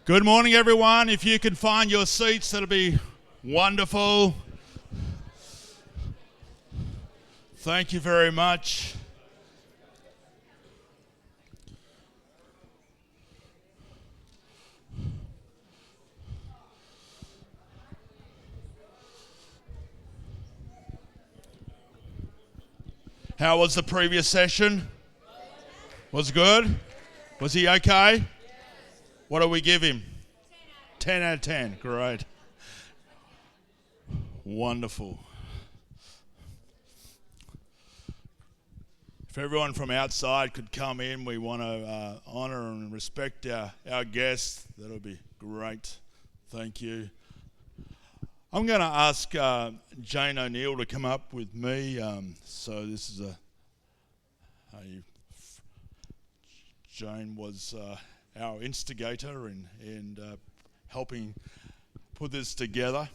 Good morning, everyone. If you can find your seats, that'll be wonderful. Thank you very much. How was the previous session? Was good? Was he okay? What do we give him? 10 out of 10. Great. Wonderful. If everyone from outside could come in, we want to honour and respect our guests. That'll be great. Thank you. I'm going to ask Jane O'Neill to come up with me. So this is Jane was our instigator in helping put this together.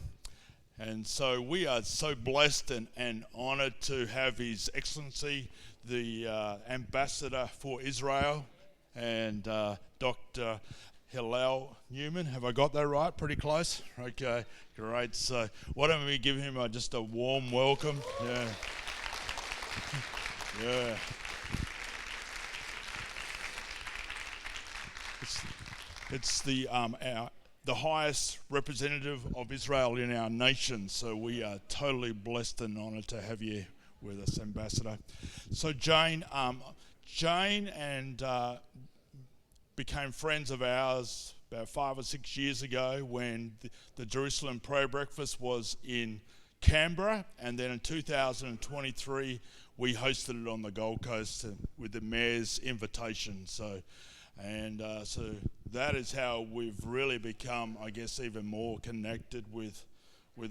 And so we are so blessed and honoured to have His Excellency, the Ambassador for Israel, and Dr. Hillel Newman. Have I got that right? Pretty close? Okay, great. So why don't we give him just a warm welcome? Yeah. Yeah. It's the highest representative of Israel in our nation, so we are totally blessed and honoured to have you with us, Ambassador. So Jane and became friends of ours about 5 or 6 years ago when the Jerusalem Prayer Breakfast was in Canberra, and then in 2023 we hosted it on the Gold Coast with the Mayor's invitation. So that is how we've really become, I guess, even more connected with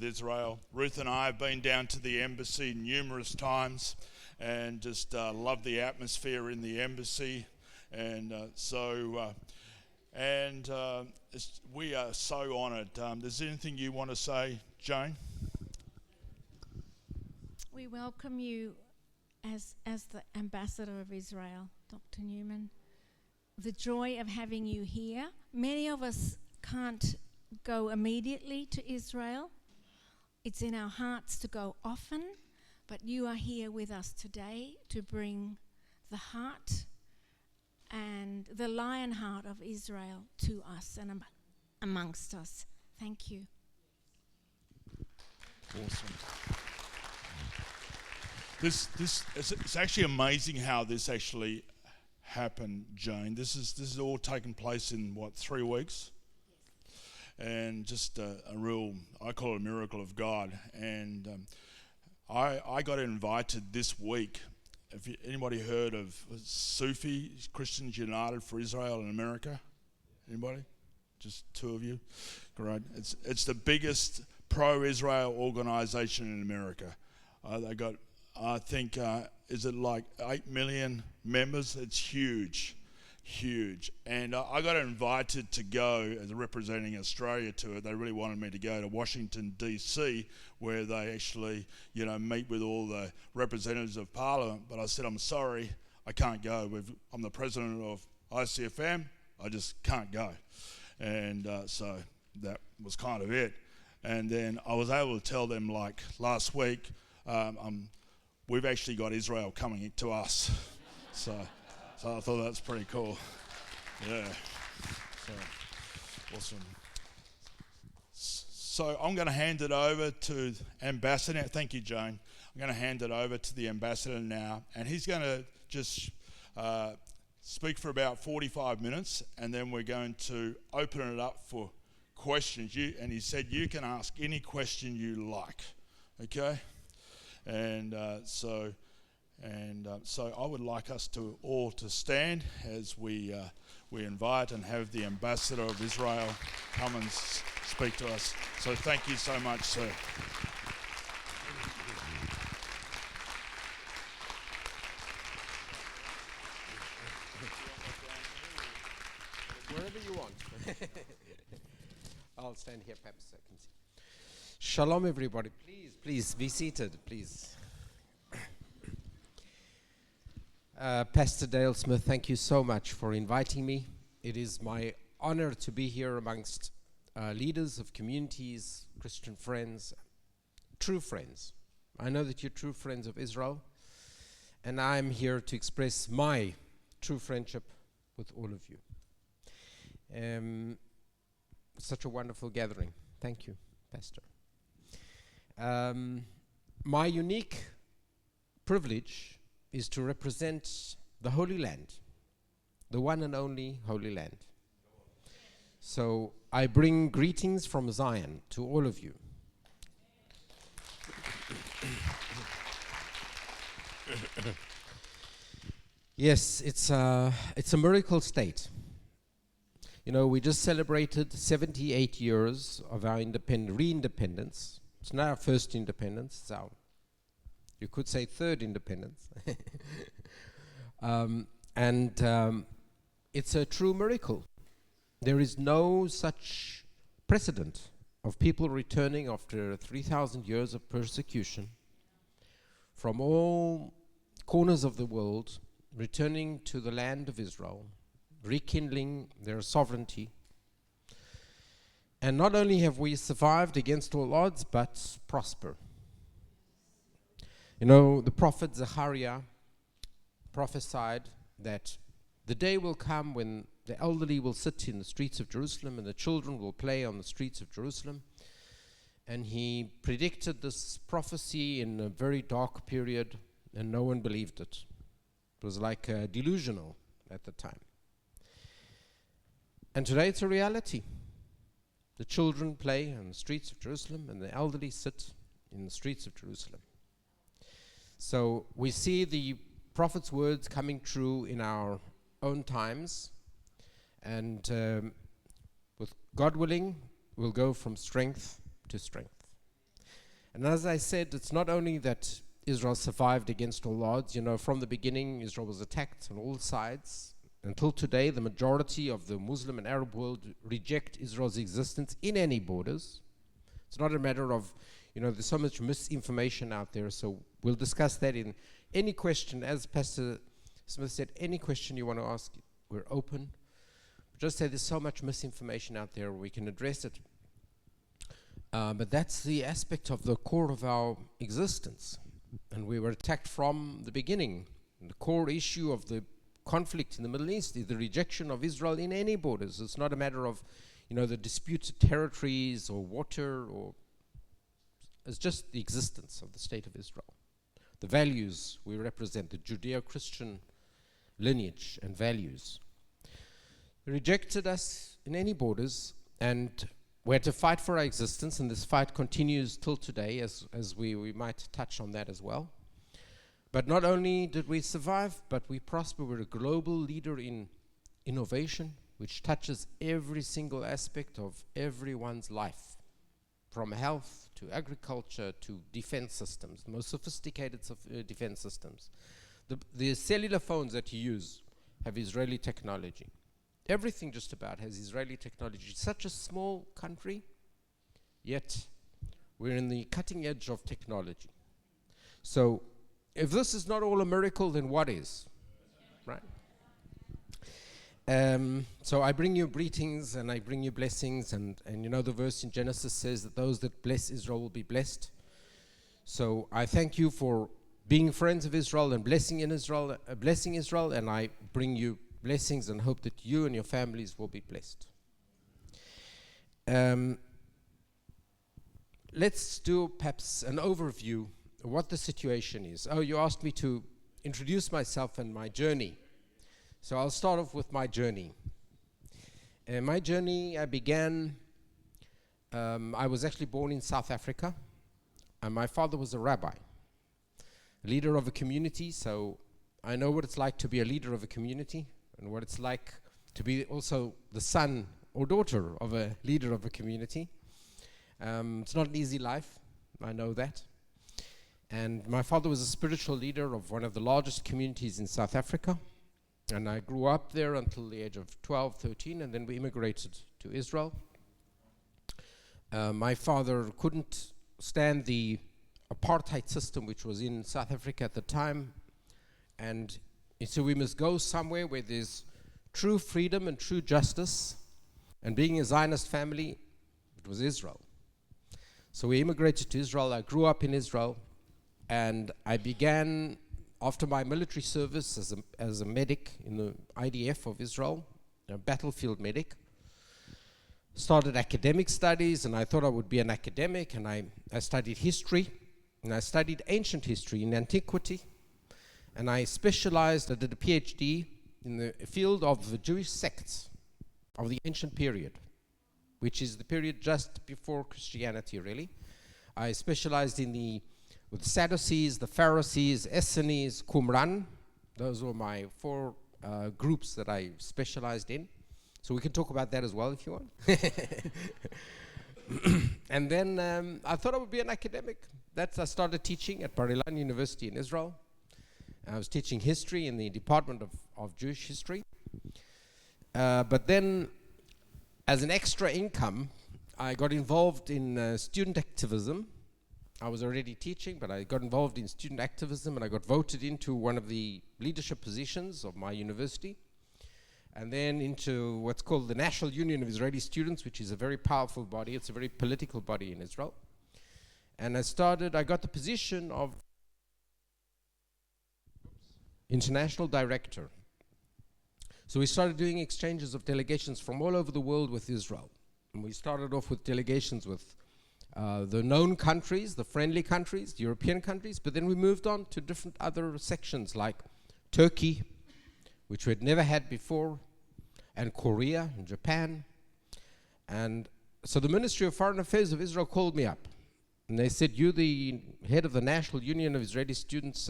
Israel. Ruth and I have been down to the embassy numerous times and just love the atmosphere in the embassy. And we are so honoured. Is there anything you want to say, Jane? We welcome you as the Ambassador of Israel, Dr. Newman. The joy of having you here. Many of us can't go immediately to Israel. It's in our hearts to go often, but you are here with us today to bring the heart and the lion heart of Israel to us and amongst us. Thank you. Awesome. It's actually amazing how this actually happened, Jane. This is all taken place in 3 weeks, and just a real, I call it a miracle of God. And I got invited this week. Have anybody heard of Sufi Christians United for Israel in America? Anybody? Just two of you? Great. It's the biggest pro-Israel organisation in America. They got, I think, is it like 8 million members? It's huge. And I got invited to go as representing Australia to it. They really wanted me to go to Washington, D.C., where they actually, meet with all the representatives of Parliament. But I said, I'm sorry, I can't go. I'm the president of ICFM. I just can't go. And so that was kind of it. And then I was able to tell them, like last week, we've actually got Israel coming to us. So I thought that's pretty cool. Yeah. So, awesome. So I'm going to hand it over to Ambassador. Thank you, Jane. I'm going to hand it over to the Ambassador now, and he's going to just speak for about 45 minutes, and then we're going to open it up for questions. And he said you can ask any question you like, okay? And so I would like us to all to stand as we invite and have the Ambassador of Israel come and speak to us. So thank you so much, sir. Wherever you want. I'll stand here perhaps so I can see. Shalom, everybody. Please be seated, please. Pastor Dale Smith, thank you so much for inviting me. It is my honor to be here amongst leaders of communities, Christian friends, true friends. I know that you're true friends of Israel, and I'm here to express my true friendship with all of you. Such a wonderful gathering. Thank you, Pastor. My unique privilege is to represent the Holy Land, the one and only Holy Land. So I bring greetings from Zion to all of you. Yes, it's a miracle state. You know, we just celebrated 78 years of our re-independence. It's not our first independence, it's our, you could say, third independence. It's a true miracle. There is no such precedent of people returning after 3,000 years of persecution from all corners of the world, returning to the land of Israel, rekindling their sovereignty. And not only have we survived against all odds, but prosper. You know, the prophet Zechariah prophesied that the day will come when the elderly will sit in the streets of Jerusalem and the children will play on the streets of Jerusalem. And he predicted this prophecy in a very dark period, and no one believed it. It was like delusional at the time. And today it's a reality. The children play on the streets of Jerusalem and the elderly sit in the streets of Jerusalem. So we see the prophet's words coming true in our own times, and with God willing, we'll go from strength to strength. And as I said, it's not only that Israel survived against all odds. You know, from the beginning, Israel was attacked on all sides. Until today, the majority of the Muslim and Arab world reject Israel's existence in any borders. It's not a matter of, you know, there's so much misinformation out there, so we'll discuss that in any question. As Pastor Smith said, any question you want to ask, we're open. Just say there's so much misinformation out there, we can address it. But that's the aspect of the core of our existence. And we were attacked from the beginning. And the core issue of the conflict in the Middle East is the rejection of Israel in any borders. It's not a matter of, you know, the disputed territories or water, or it's just the existence of the state of Israel. The values we represent, the Judeo-Christian lineage and values. They rejected us in any borders, and we had to fight for our existence, and this fight continues till today, as we might touch on that as well. But not only did we survive, but we prosper. We're a global leader in innovation, which touches every single aspect of everyone's life, from health to agriculture to defense systems, the most sophisticated defense systems. The cellular phones that you use have Israeli technology. Everything just about has Israeli technology. It's such a small country, yet we're in the cutting edge of technology. So if this is not all a miracle, then what is? Right? So I bring you greetings and I bring you blessings, and you know the verse in Genesis says that those that bless Israel will be blessed. So I thank you for being friends of Israel and blessing Israel, and I bring you blessings and hope that you and your families will be blessed. Let's do perhaps an overview of what the situation is. Oh, you asked me to introduce myself and my journey. So I'll start off with my journey. My journey, I began, I was actually born in South Africa, and my father was a rabbi, leader of a community, so I know what it's like to be a leader of a community, and what it's like to be also the son or daughter of a leader of a community. It's not an easy life, I know that. And my father was a spiritual leader of one of the largest communities in South Africa, and I grew up there until the age of 12, 13, and then we immigrated to Israel. My father couldn't stand the apartheid system which was in South Africa at the time, and so we must go somewhere where there's true freedom and true justice, And being a Zionist family, it was Israel. So we immigrated to Israel. I grew up in Israel, and I began, after my military service as a medic in the IDF of Israel, a battlefield medic, started academic studies, and I thought I would be an academic, and I studied history, and I studied ancient history in antiquity, and I specialized, I did a PhD in the field of the Jewish sects of the ancient period, which is the period just before Christianity, really. I specialized with Sadducees, the Pharisees, Essenes, Qumran. Those were my 4 groups that I specialized in. So we can talk about that as well if you want. And then I thought I would be an academic. I started teaching at Bar Ilan University in Israel. I was teaching history in the Department of Jewish History. But then, as an extra income, I got involved in student activism. I was already teaching, but I got involved in student activism, and I got voted into one of the leadership positions of my university, and then into what's called the National Union of Israeli Students, which is a very powerful body. It's a very political body in Israel. And I got the position of international director. So we started doing exchanges of delegations from all over the world with Israel. And we started off with delegations with the known countries, the friendly countries, the European countries, but then we moved on to different other sections like Turkey, which we had never had before, and Korea and Japan. And so the Ministry of Foreign Affairs of Israel called me up. And they said, "You the head of the National Union of Israeli Students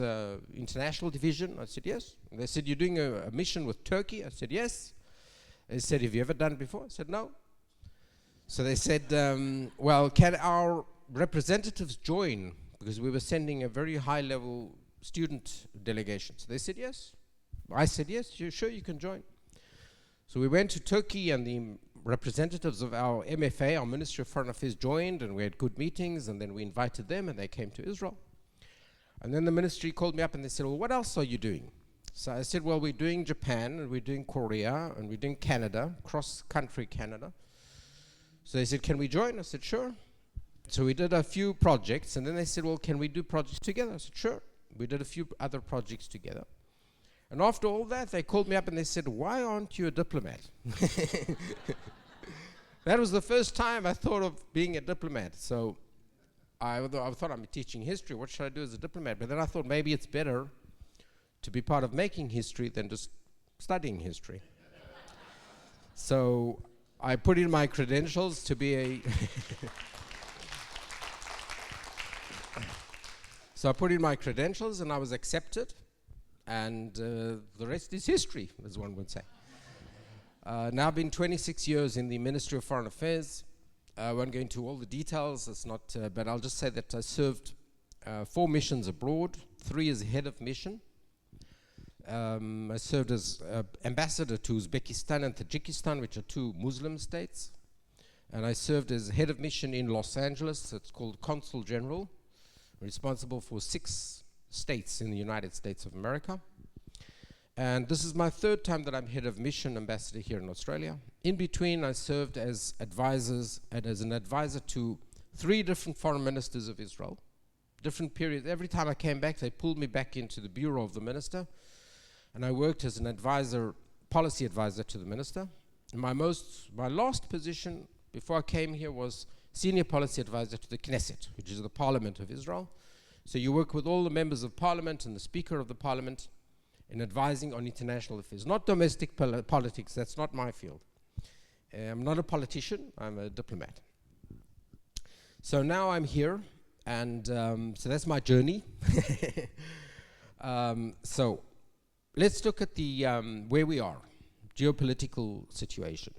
International Division?" I said, "Yes." And they said, "You're doing a mission with Turkey?" I said, "Yes." They said, "Have you ever done it before?" I said, "No." So they said, "Well, can our representatives join?" Because we were sending a very high-level student delegation. So they said, "Yes." I said, "Yes, sure, you can join." So we went to Turkey, and the representatives of our MFA, our Ministry of Foreign Affairs, joined, and we had good meetings, and then we invited them, and they came to Israel. And then the ministry called me up, and they said, "Well, what else are you doing?" So I said, "Well, we're doing Japan, and we're doing Korea, and we're doing Canada, cross-country Canada." So they said, "Can we join?" I said, "Sure." So we did a few projects, and then they said, "Well, can we do projects together?" I said, "Sure." We did a few other projects together. And after all that, they called me up and they said, "Why aren't you a diplomat?" That was the first time I thought of being a diplomat. So I thought, I'm teaching history. What should I do as a diplomat? But then I thought maybe it's better to be part of making history than just studying history. So I put in my credentials to be a... So I put in my credentials and I was accepted. And the rest is history, as one would say. Now I've been 26 years in the Ministry of Foreign Affairs. I won't go into all the details, it's not, but I'll just say that I served 4 missions abroad, 3 as head of mission. I served as ambassador to Uzbekistan and Tajikistan, which are 2 Muslim states. And I served as head of mission in Los Angeles. It's called Consul General, responsible for 6 states in the United States of America. And this is my 3rd time that I'm head of mission ambassador here in Australia. In between, I served as an advisor to 3 different foreign ministers of Israel, different periods. Every time I came back, they pulled me back into the bureau of the minister, and I worked as an advisor, policy advisor to the minister. And my last position before I came here was senior policy advisor to the Knesset, which is the parliament of Israel. So you work with all the members of parliament and the speaker of the parliament in advising on international affairs, not domestic politics. That's not my field. I'm not a politician, I'm a diplomat. So now I'm here, and so that's my journey. So let's look at the where we are, geopolitical situation.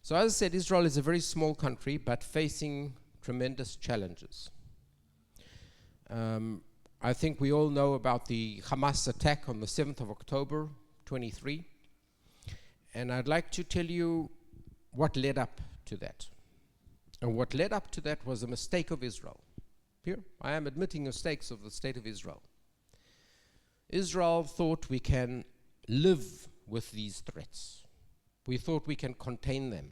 So as I said, Israel is a very small country, but facing tremendous challenges. I think we all know about the Hamas attack on the 7th of October, 23. And I'd like to tell you what led up to that. And what led up to that was a mistake of Israel. Here, I am admitting mistakes of the state of Israel. Israel thought we can live with these threats. we thought we can contain them.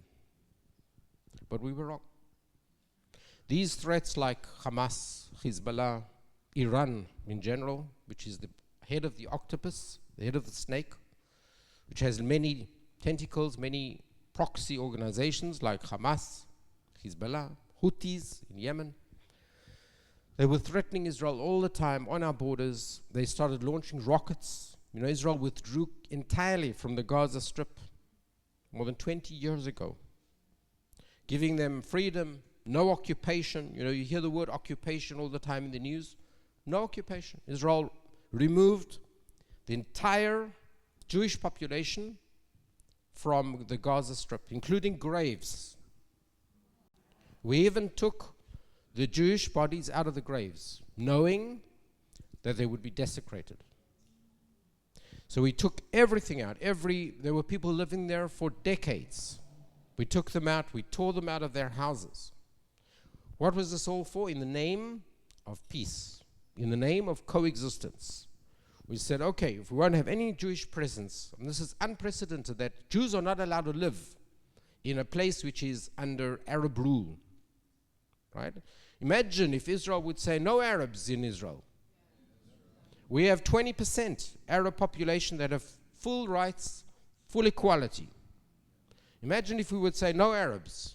But we were wrong. These threats like Hamas, Hezbollah, Iran in general, which is the head of the octopus, the head of the snake, which has many tentacles, many proxy organizations like Hamas, Hezbollah, Houthis in Yemen. They were threatening Israel all the time on our borders. They started launching rockets. You know, Israel withdrew entirely from the Gaza Strip more than 20 years ago, giving them freedom, no occupation. You know, you hear the word occupation all the time in the news. No occupation. Israel removed the entire Jewish population from the Gaza Strip, including graves. We even took the Jewish bodies out of the graves, knowing that they would be desecrated. So we took everything out. There were people living there for decades. We took them out. We tore them out of their houses. What was this all for? In the name of peace, in the name of coexistence. We said, okay, if we won't have any Jewish presence, and this is unprecedented, that Jews are not allowed to live in a place which is under Arab rule, right? Imagine if Israel would say no Arabs in Israel. We have 20% Arab population that have full rights, full equality. Imagine if we would say no Arabs.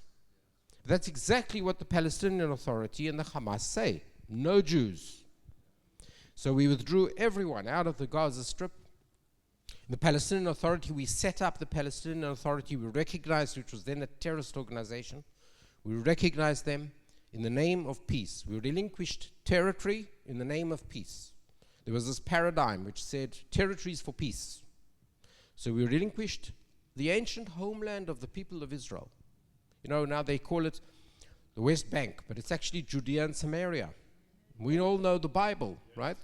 That's exactly what the Palestinian Authority and the Hamas say. No Jews. So we withdrew everyone out of the Gaza Strip. The Palestinian Authority, we set up the Palestinian Authority. We recognized, which was then a terrorist organization. We recognized them in the name of peace. We relinquished territory in the name of peace. There was this paradigm which said territories for peace. So we relinquished the ancient homeland of the people of Israel. You know, now they call it the West Bank, but it's actually Judea and Samaria. We all know the Bible, right?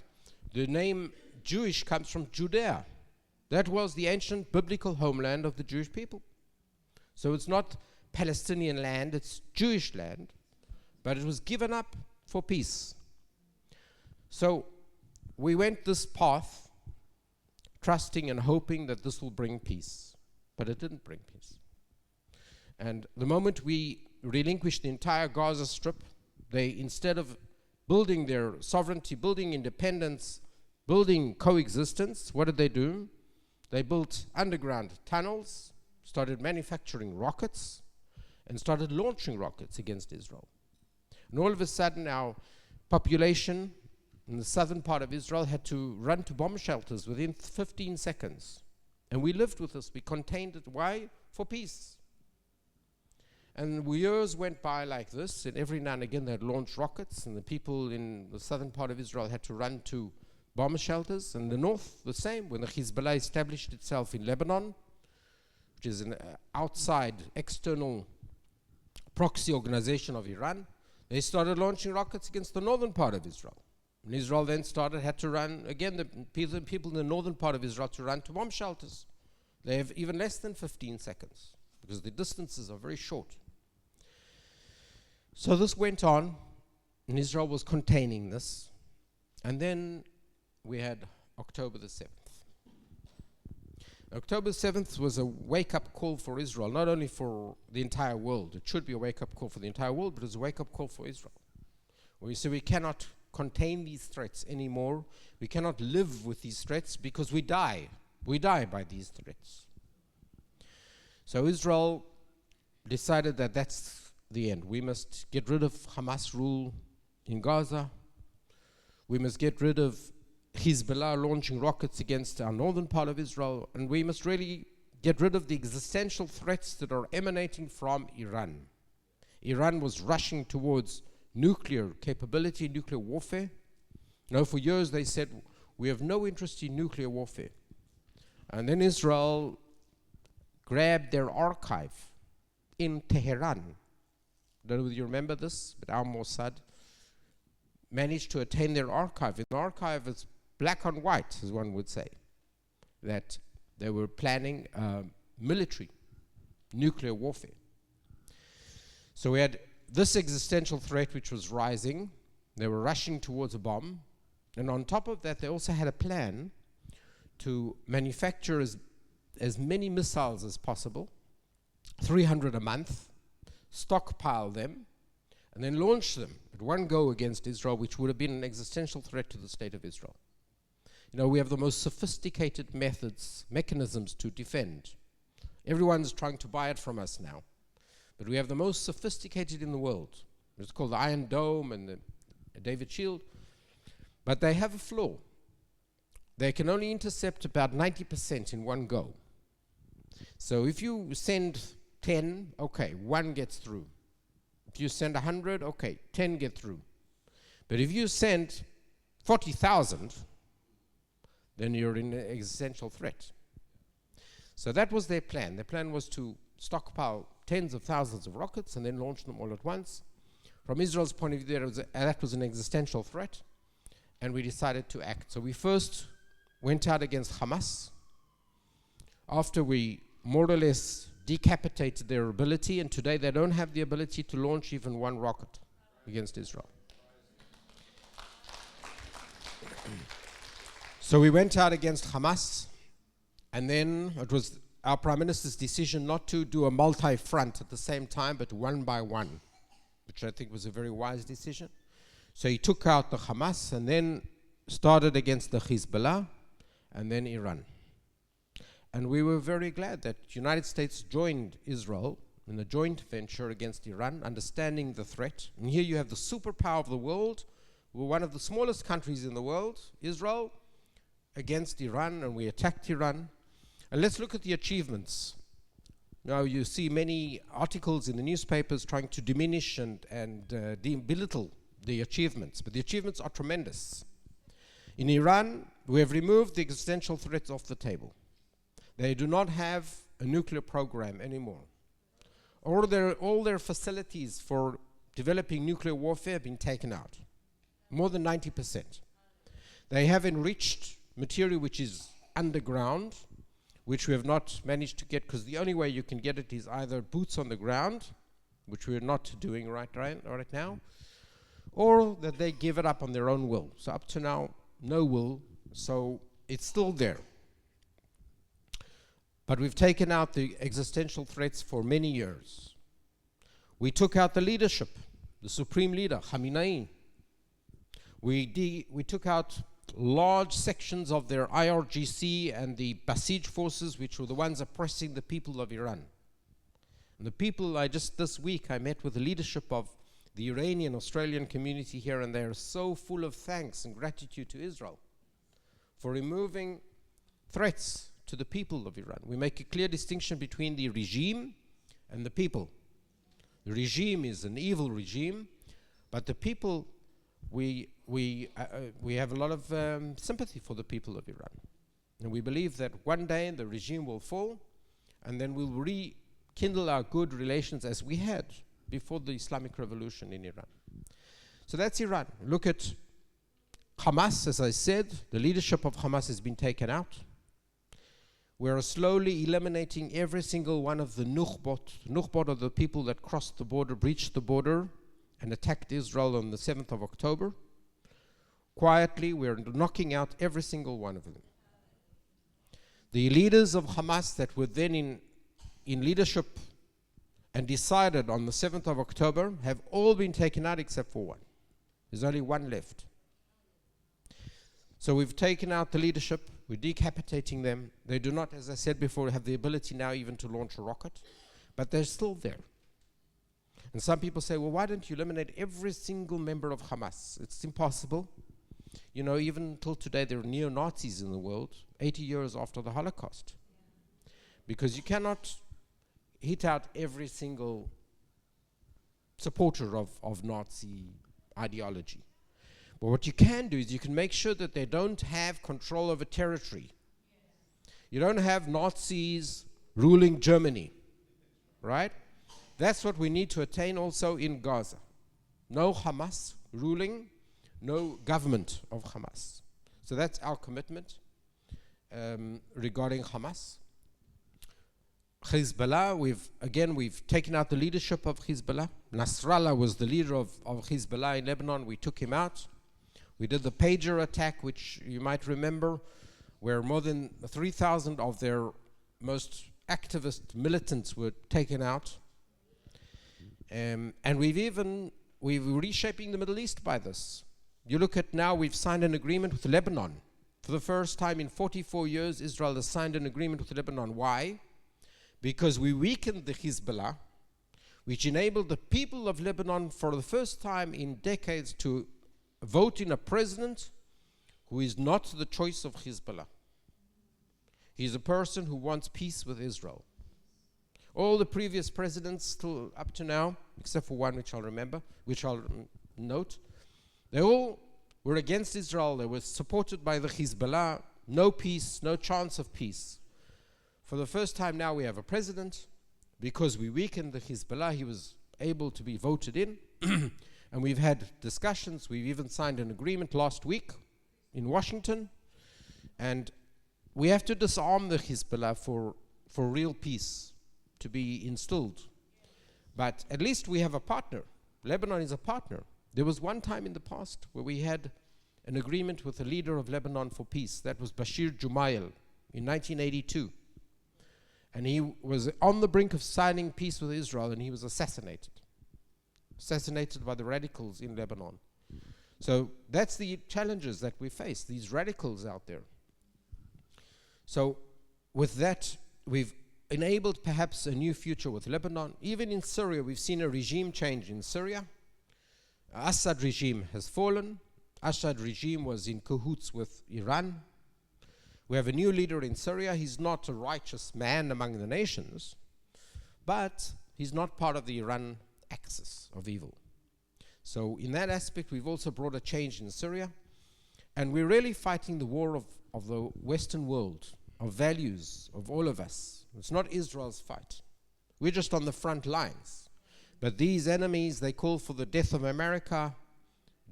The name Jewish comes from Judea. That was the ancient biblical homeland of the Jewish people. So it's not Palestinian land, it's Jewish land, but it was given up for peace. So we went this path, trusting and hoping that this will bring peace, but it didn't bring peace. And the moment we relinquished the entire Gaza Strip, they, instead of building their sovereignty, building independence, building coexistence, what did they do? They built underground tunnels, started manufacturing rockets, and started launching rockets against Israel. And all of a sudden, our population in the southern part of Israel had to run to bomb shelters within 15 seconds. And we lived with this. We contained it. Why? For peace. And years went by like this, and every now and again they'd launch rockets, and the people in the southern part of Israel had to run to bomb shelters. And the north, the same. When the Hezbollah established itself in Lebanon, which is an outside, external proxy organization of Iran, they started launching rockets against the northern part of Israel. And Israel then had to run, again, the people in the northern part of Israel to run to bomb shelters. They have even less than 15 seconds, because the distances are very short. So this went on, and Israel was containing this. And then we had October the 7th. October 7th was a wake-up call for Israel, not only for the entire world. It should be a wake-up call for the entire world, but it was a wake-up call for Israel. We say we cannot contain these threats anymore. We cannot live with these threats because we die. We die by these threats. So Israel decided that that's the end. We must get rid of Hamas rule in Gaza. We must get rid of Hezbollah launching rockets against our northern part of Israel. And we must really get rid of the existential threats that are emanating from Iran. Iran was rushing towards nuclear capability, nuclear warfare. Now, for years they said, we have no interest in nuclear warfare. And then Israel grabbed their archive in Tehran. I don't know whether you remember this, but our Mossad managed to attain their archive. And the archive is black on white, as one would say, that they were planning military nuclear warfare. So we had this existential threat which was rising. They were rushing towards a bomb. And on top of that, they also had a plan to manufacture as many missiles as possible 300 a month, stockpile them, and then launch them at one go against Israel, which would have been an existential threat to the state of Israel. You know, we have the most sophisticated mechanisms to defend. Everyone's trying to buy it from us now. But we have the most sophisticated in the world. It's called the Iron Dome and the David Shield. But they have a flaw. They can only intercept about 90% in one go. So if you send 10, okay, 1 gets through. If you send 100, okay, 10 get through. But if you send 40,000, then you're in an existential threat. So that was their plan. Their plan was to stockpile tens of thousands of rockets and then launch them all at once. From Israel's point of view, that was an existential threat, and we decided to act. So we first went out against Hamas. After we more or less decapitated their ability, and today they don't have the ability to launch even one rocket against Israel. So we went out against Hamas, and then it was our Prime Minister's decision not to do a multi-front at the same time, but one by one, which I think was a very wise decision. So he took out the Hamas and then started against the Hezbollah and then Iran. And we were very glad that the United States joined Israel in a joint venture against Iran, understanding the threat. And here you have the superpower of the world. We're one of the smallest countries in the world, Israel, against Iran, and we attacked Iran. And let's look at the achievements. Now you see many articles in the newspapers trying to diminish and belittle the achievements, but the achievements are tremendous. In Iran, we have removed the existential threats off the table. They do not have a nuclear program anymore. All their facilities for developing nuclear warfare have been taken out, more than 90%. They have enriched material which is underground, which we have not managed to get, because the only way you can get it is either boots on the ground, which we're not doing right now, or that they give it up on their own will. So up to now, no will, so it's still there. But we've taken out the existential threats for many years. We took out the leadership, the supreme leader, Khamenei. We took out large sections of their IRGC and the Basij forces, which were the ones oppressing the people of Iran. And the people, this week I met with the leadership of the Iranian Australian community here, and they are so full of thanks and gratitude to Israel for removing threats to the people of Iran. We make a clear distinction between the regime and the people. The regime is an evil regime, but the people, we have a lot of sympathy for the people of Iran. And we believe that one day the regime will fall, and then we'll rekindle our good relations as we had before the Islamic Revolution in Iran. So that's Iran. Look at Hamas, as I said, the leadership of Hamas has been taken out. We are slowly eliminating every single one of the Nukhbot are the people that crossed the border, breached the border, and attacked Israel on the 7th of October. Quietly, we are knocking out every single one of them. The leaders of Hamas that were then in leadership and decided on the 7th of October have all been taken out except for one. There's only one left. So we've taken out the leadership, we're decapitating them. They do not, as I said before, have the ability now even to launch a rocket, but they're still there. And some people say, well, why don't you eliminate every single member of Hamas? It's impossible. You know, even until today, there are neo-Nazis in the world, 80 years after the Holocaust. Because you cannot hit out every single supporter of Nazi ideology. But what you can do is you can make sure that they don't have control over territory. You don't have Nazis ruling Germany, right? That's what we need to attain also in Gaza. No Hamas ruling, no government of Hamas. So that's our commitment regarding Hamas. Hezbollah, we've taken out the leadership of Hezbollah. Nasrallah was the leader of Hezbollah in Lebanon. We took him out. We did the pager attack, which you might remember, where more than 3,000 of their most activist militants were taken out. And we're reshaping the Middle East by this. You look at now, we've signed an agreement with Lebanon. For the first time in 44 years, Israel has signed an agreement with Lebanon. Why? Because we weakened the Hezbollah, which enabled the people of Lebanon for the first time in decades to vote in a president who is not the choice of Hezbollah. He's a person who wants peace with Israel. All the previous presidents still up to now, except for one which I'll note, they all were against Israel. They were supported by the Hezbollah. No peace, no chance of peace. For the first time now we have a president. Because we weakened the Hezbollah, he was able to be voted in. And we've had discussions. We've even signed an agreement last week in Washington. And we have to disarm the Hezbollah for real peace to be instilled. But at least we have a partner. Lebanon is a partner. There was one time in the past where we had an agreement with the leader of Lebanon for peace. That was Bashir Jumayel in 1982. And he was on the brink of signing peace with Israel, and he was assassinated by the radicals in Lebanon. So that's the challenges that we face, these radicals out there. So with that, we've enabled perhaps a new future with Lebanon. Even in Syria, we've seen a regime change in Syria. Assad regime has fallen. Assad regime was in cahoots with Iran. We have a new leader in Syria. He's not a righteous man among the nations, but he's not part of the Iran axis of evil. So in that aspect, we've also brought a change in Syria, and we're really fighting the war of the Western world, of values, of all of us. It's not Israel's fight. We're just on the front lines. But these enemies, they call for the death of America,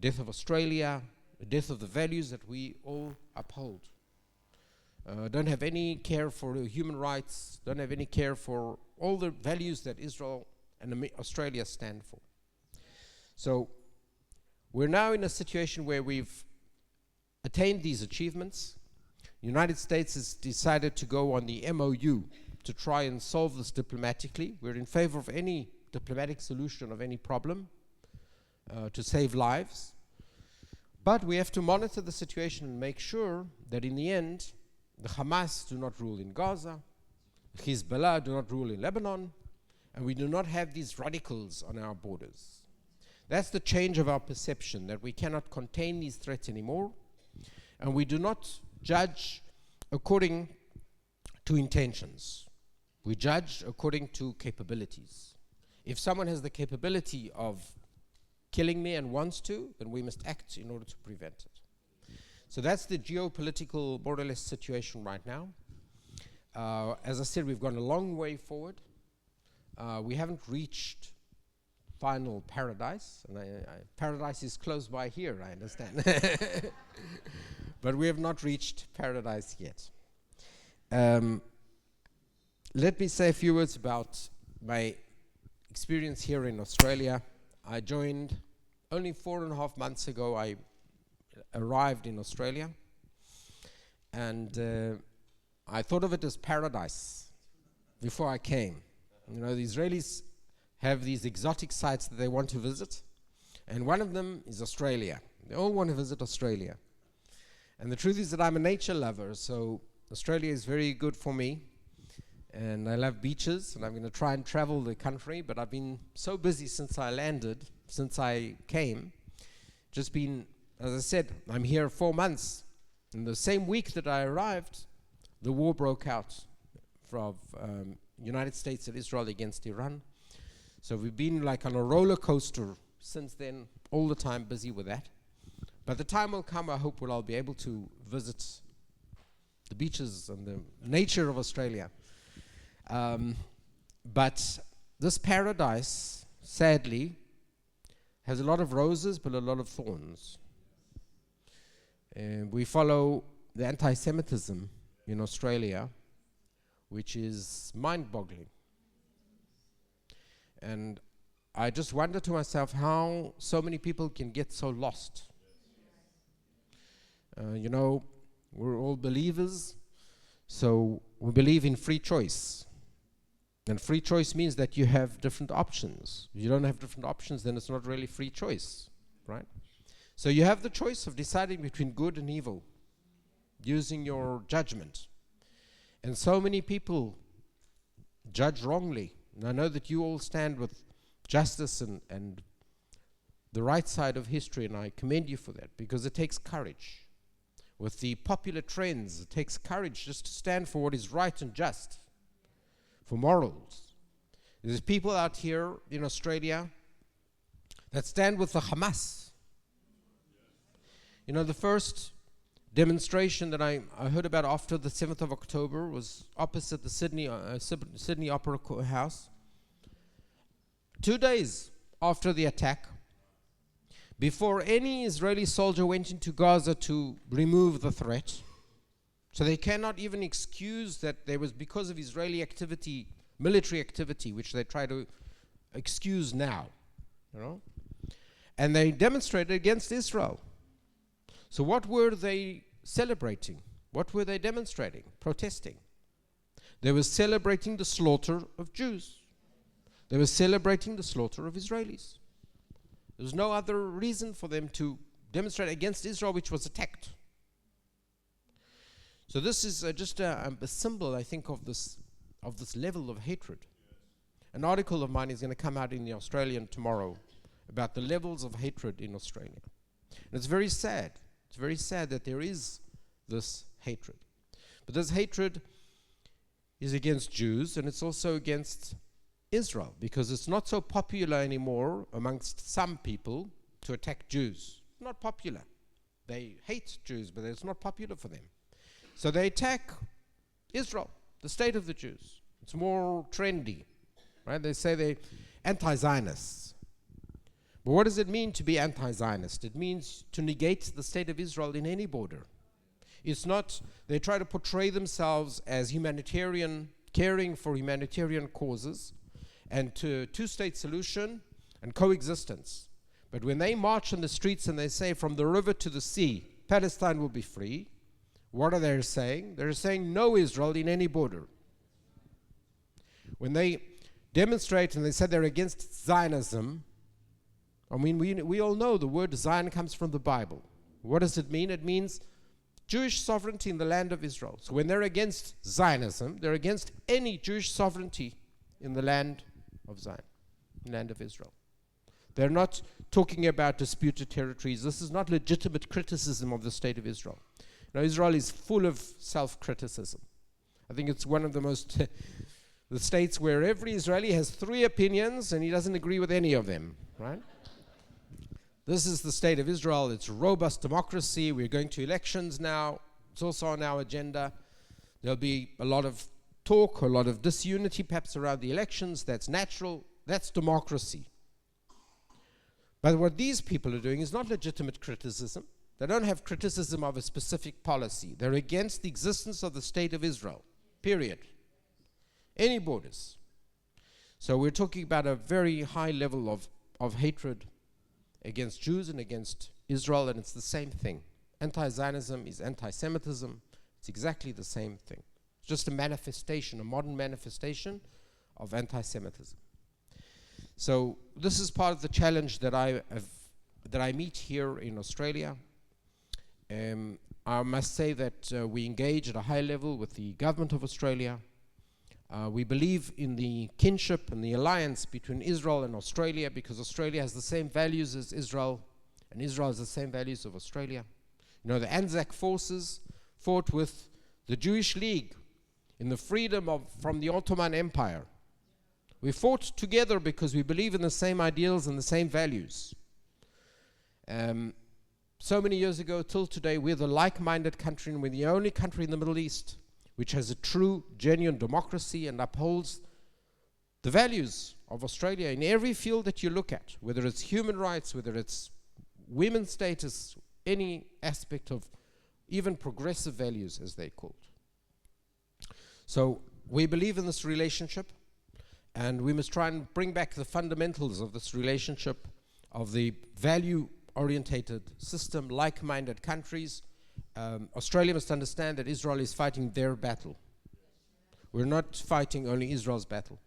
death of Australia, the death of the values that we all uphold. Don't have any care for human rights, don't have any care for all the values that Israel and Australia stand for. So we're now in a situation where we've attained these achievements. The United States has decided to go on the MOU to try and solve this diplomatically. We're in favor of any diplomatic solution of any problem to save lives. But we have to monitor the situation and make sure that in the end, the Hamas do not rule in Gaza, Hezbollah do not rule in Lebanon, and we do not have these radicals on our borders. That's the change of our perception, that we cannot contain these threats anymore, and we do not judge according to intentions. We judge according to capabilities. If someone has the capability of killing me and wants to, then we must act in order to prevent it. So that's the geopolitical, more or less, situation right now. As I said, we've gone a long way forward. We haven't reached final paradise. And paradise is close by here, I understand. But we have not reached paradise yet. Let me say a few words about my experience here in Australia. I joined only 4.5 months ago. I arrived in Australia, and I thought of it as paradise before I came. You know, the Israelis have these exotic sites that they want to visit, and one of them is Australia. They all want to visit Australia. And the truth is that I'm a nature lover, so Australia is very good for me, and I love beaches, and I'm going to try and travel the country, but I've been so busy since I landed, since I came, just been, as I said, I'm here 4 months. In the same week that I arrived, the war broke out from United States and Israel against Iran. So we've been like on a roller coaster since then, all the time busy with that. But the time will come, I hope, when I'll be able to visit the beaches and the nature of Australia. But this paradise, sadly, has a lot of roses but a lot of thorns. We follow the anti-Semitism in Australia, which is mind-boggling. And I just wonder to myself how so many people can get so lost. You know, we're all believers, so we believe in free choice. And free choice means that you have different options. If you don't have different options, then it's not really free choice, right? So you have the choice of deciding between good and evil, using your judgment. And so many people judge wrongly. And I know that you all stand with justice and the right side of history, and I commend you for that, because it takes courage. With the popular trends, it takes courage just to stand for what is right and just, for morals. There's people out here in Australia that stand with the Hamas. You know, the first demonstration that I heard about after the 7th of October was opposite the Sydney Opera House. 2 days after the attack, before any Israeli soldier went into Gaza to remove the threat. So they cannot even excuse that there was because of Israeli activity, military activity, which they try to excuse now, you know. And they demonstrated against Israel. So what were they celebrating? What were they demonstrating, protesting? They were celebrating the slaughter of Jews. They were celebrating the slaughter of Israelis. There was no other reason for them to demonstrate against Israel, which was attacked. So this is just a symbol, I think, of this level of hatred. An article of mine is going to come out in the Australian tomorrow about the levels of hatred in Australia. And it's very sad. It's very sad that there is this hatred. But this hatred is against Jews, and it's also against Israel, because it's not so popular anymore amongst some people to attack Jews. Not popular. They hate Jews, but it's not popular for them. So they attack Israel, the state of the Jews. It's more trendy, right? They say they're anti-Zionists. But what does it mean to be anti-Zionist? It means to negate the state of Israel in any border. It's not, they try to portray themselves as humanitarian, caring for humanitarian causes, and to two-state solution and coexistence. But when they march on the streets and they say from the river to the sea, Palestine will be free, what are they saying? They're saying no Israel in any border. When they demonstrate and they say they're against Zionism, I mean, we all know the word Zion comes from the Bible. What does it mean? It means Jewish sovereignty in the land of Israel. So when they're against Zionism, they're against any Jewish sovereignty in the land of Zion, land of Israel. They're not talking about disputed territories. This is not legitimate criticism of the state of Israel. Now, Israel is full of self-criticism. I think it's one of the most, the states where every Israeli has 3 opinions and he doesn't agree with any of them, right? This is the state of Israel. It's robust democracy. We're going to elections now. It's also on our agenda. There'll be a lot of talk, a lot of disunity perhaps around the elections. That's natural. That's democracy. But what these people are doing is not legitimate criticism. They don't have criticism of a specific policy. They're against the existence of the state of Israel, period. Any borders. So we're talking about a very high level of hatred against Jews and against Israel, and it's the same thing. Anti-Zionism is anti-Semitism. It's exactly the same thing. It's just a manifestation, a modern manifestation of anti-Semitism. So this is part of the challenge that I meet here in Australia. I must say that we engage at a high level with the government of Australia. We believe in the kinship and the alliance between Israel and Australia, because Australia has the same values as Israel, and Israel has the same values of Australia. You know, the Anzac forces fought with the Jewish League in the freedom from the Ottoman Empire. We fought together because we believe in the same ideals and the same values. So many years ago till today, we're the like-minded country, and we're the only country in the Middle East which has a true, genuine democracy and upholds the values of Australia in every field that you look at, whether it's human rights, whether it's women's status, any aspect of even progressive values, as they're called. So we believe in this relationship, and we must try and bring back the fundamentals of this relationship, of the value-orientated system, like-minded countries. Australia must understand that Israel is fighting their battle. We're not fighting only Israel's battle.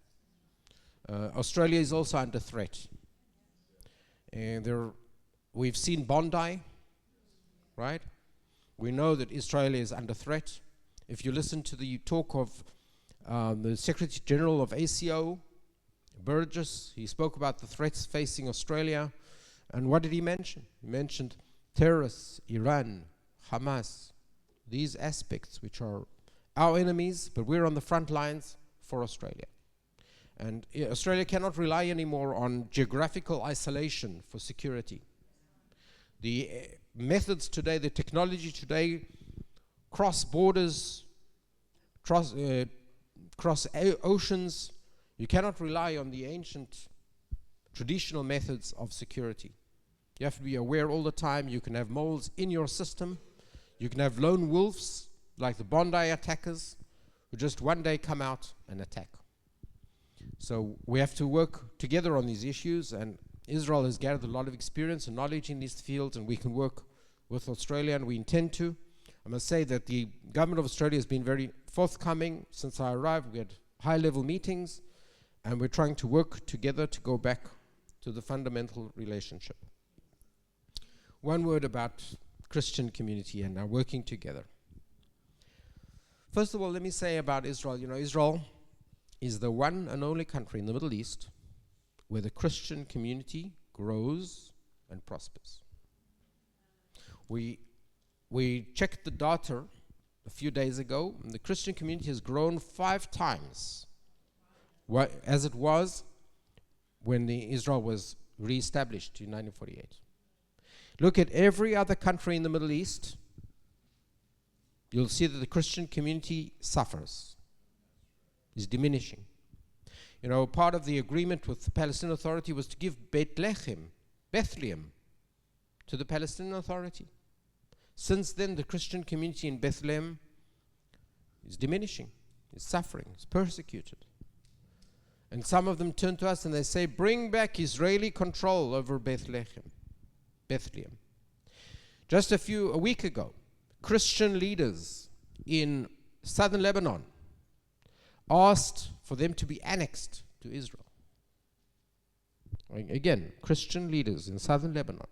Australia is also under threat. And we've seen Bondi, right? We know that Israel is under threat. If you listen to the talk of the Secretary General of ACO, Burgess, he spoke about the threats facing Australia. And what did he mention? He mentioned terrorists, Iran, Hamas, these aspects which are our enemies, but we're on the front lines for Australia. And Australia cannot rely anymore on geographical isolation for security. The methods today, the technology today, cross borders, cross oceans. You cannot rely on the ancient traditional methods of security. You have to be aware all the time. You can have moles in your system. You can have lone wolves, like the Bondi attackers, who just one day come out and attack. So we have to work together on these issues, and Israel has gathered a lot of experience and knowledge in these fields, and we can work with Australia, and we intend to. I must say that the government of Australia has been very forthcoming since I arrived. We had high-level meetings, and we're trying to work together to go back to the fundamental relationship. One word about Christian community and our working together. First of all, let me say about Israel. You know, Israel is the one and only country in the Middle East where the Christian community grows and prospers. We checked the data a few days ago, and the Christian community has grown 5 times as it was when Israel was re-established in 1948. Look at every other country in the Middle East, you'll see that the Christian community suffers, is diminishing. You know, part of the agreement with the Palestinian Authority was to give Bethlehem, to the Palestinian Authority. Since then, the Christian community in Bethlehem is diminishing, is suffering, is persecuted. And some of them turn to us and they say, bring back Israeli control over Bethlehem. Just a week ago, Christian leaders in southern Lebanon asked for them to be annexed to Israel. Again, Christian leaders in southern Lebanon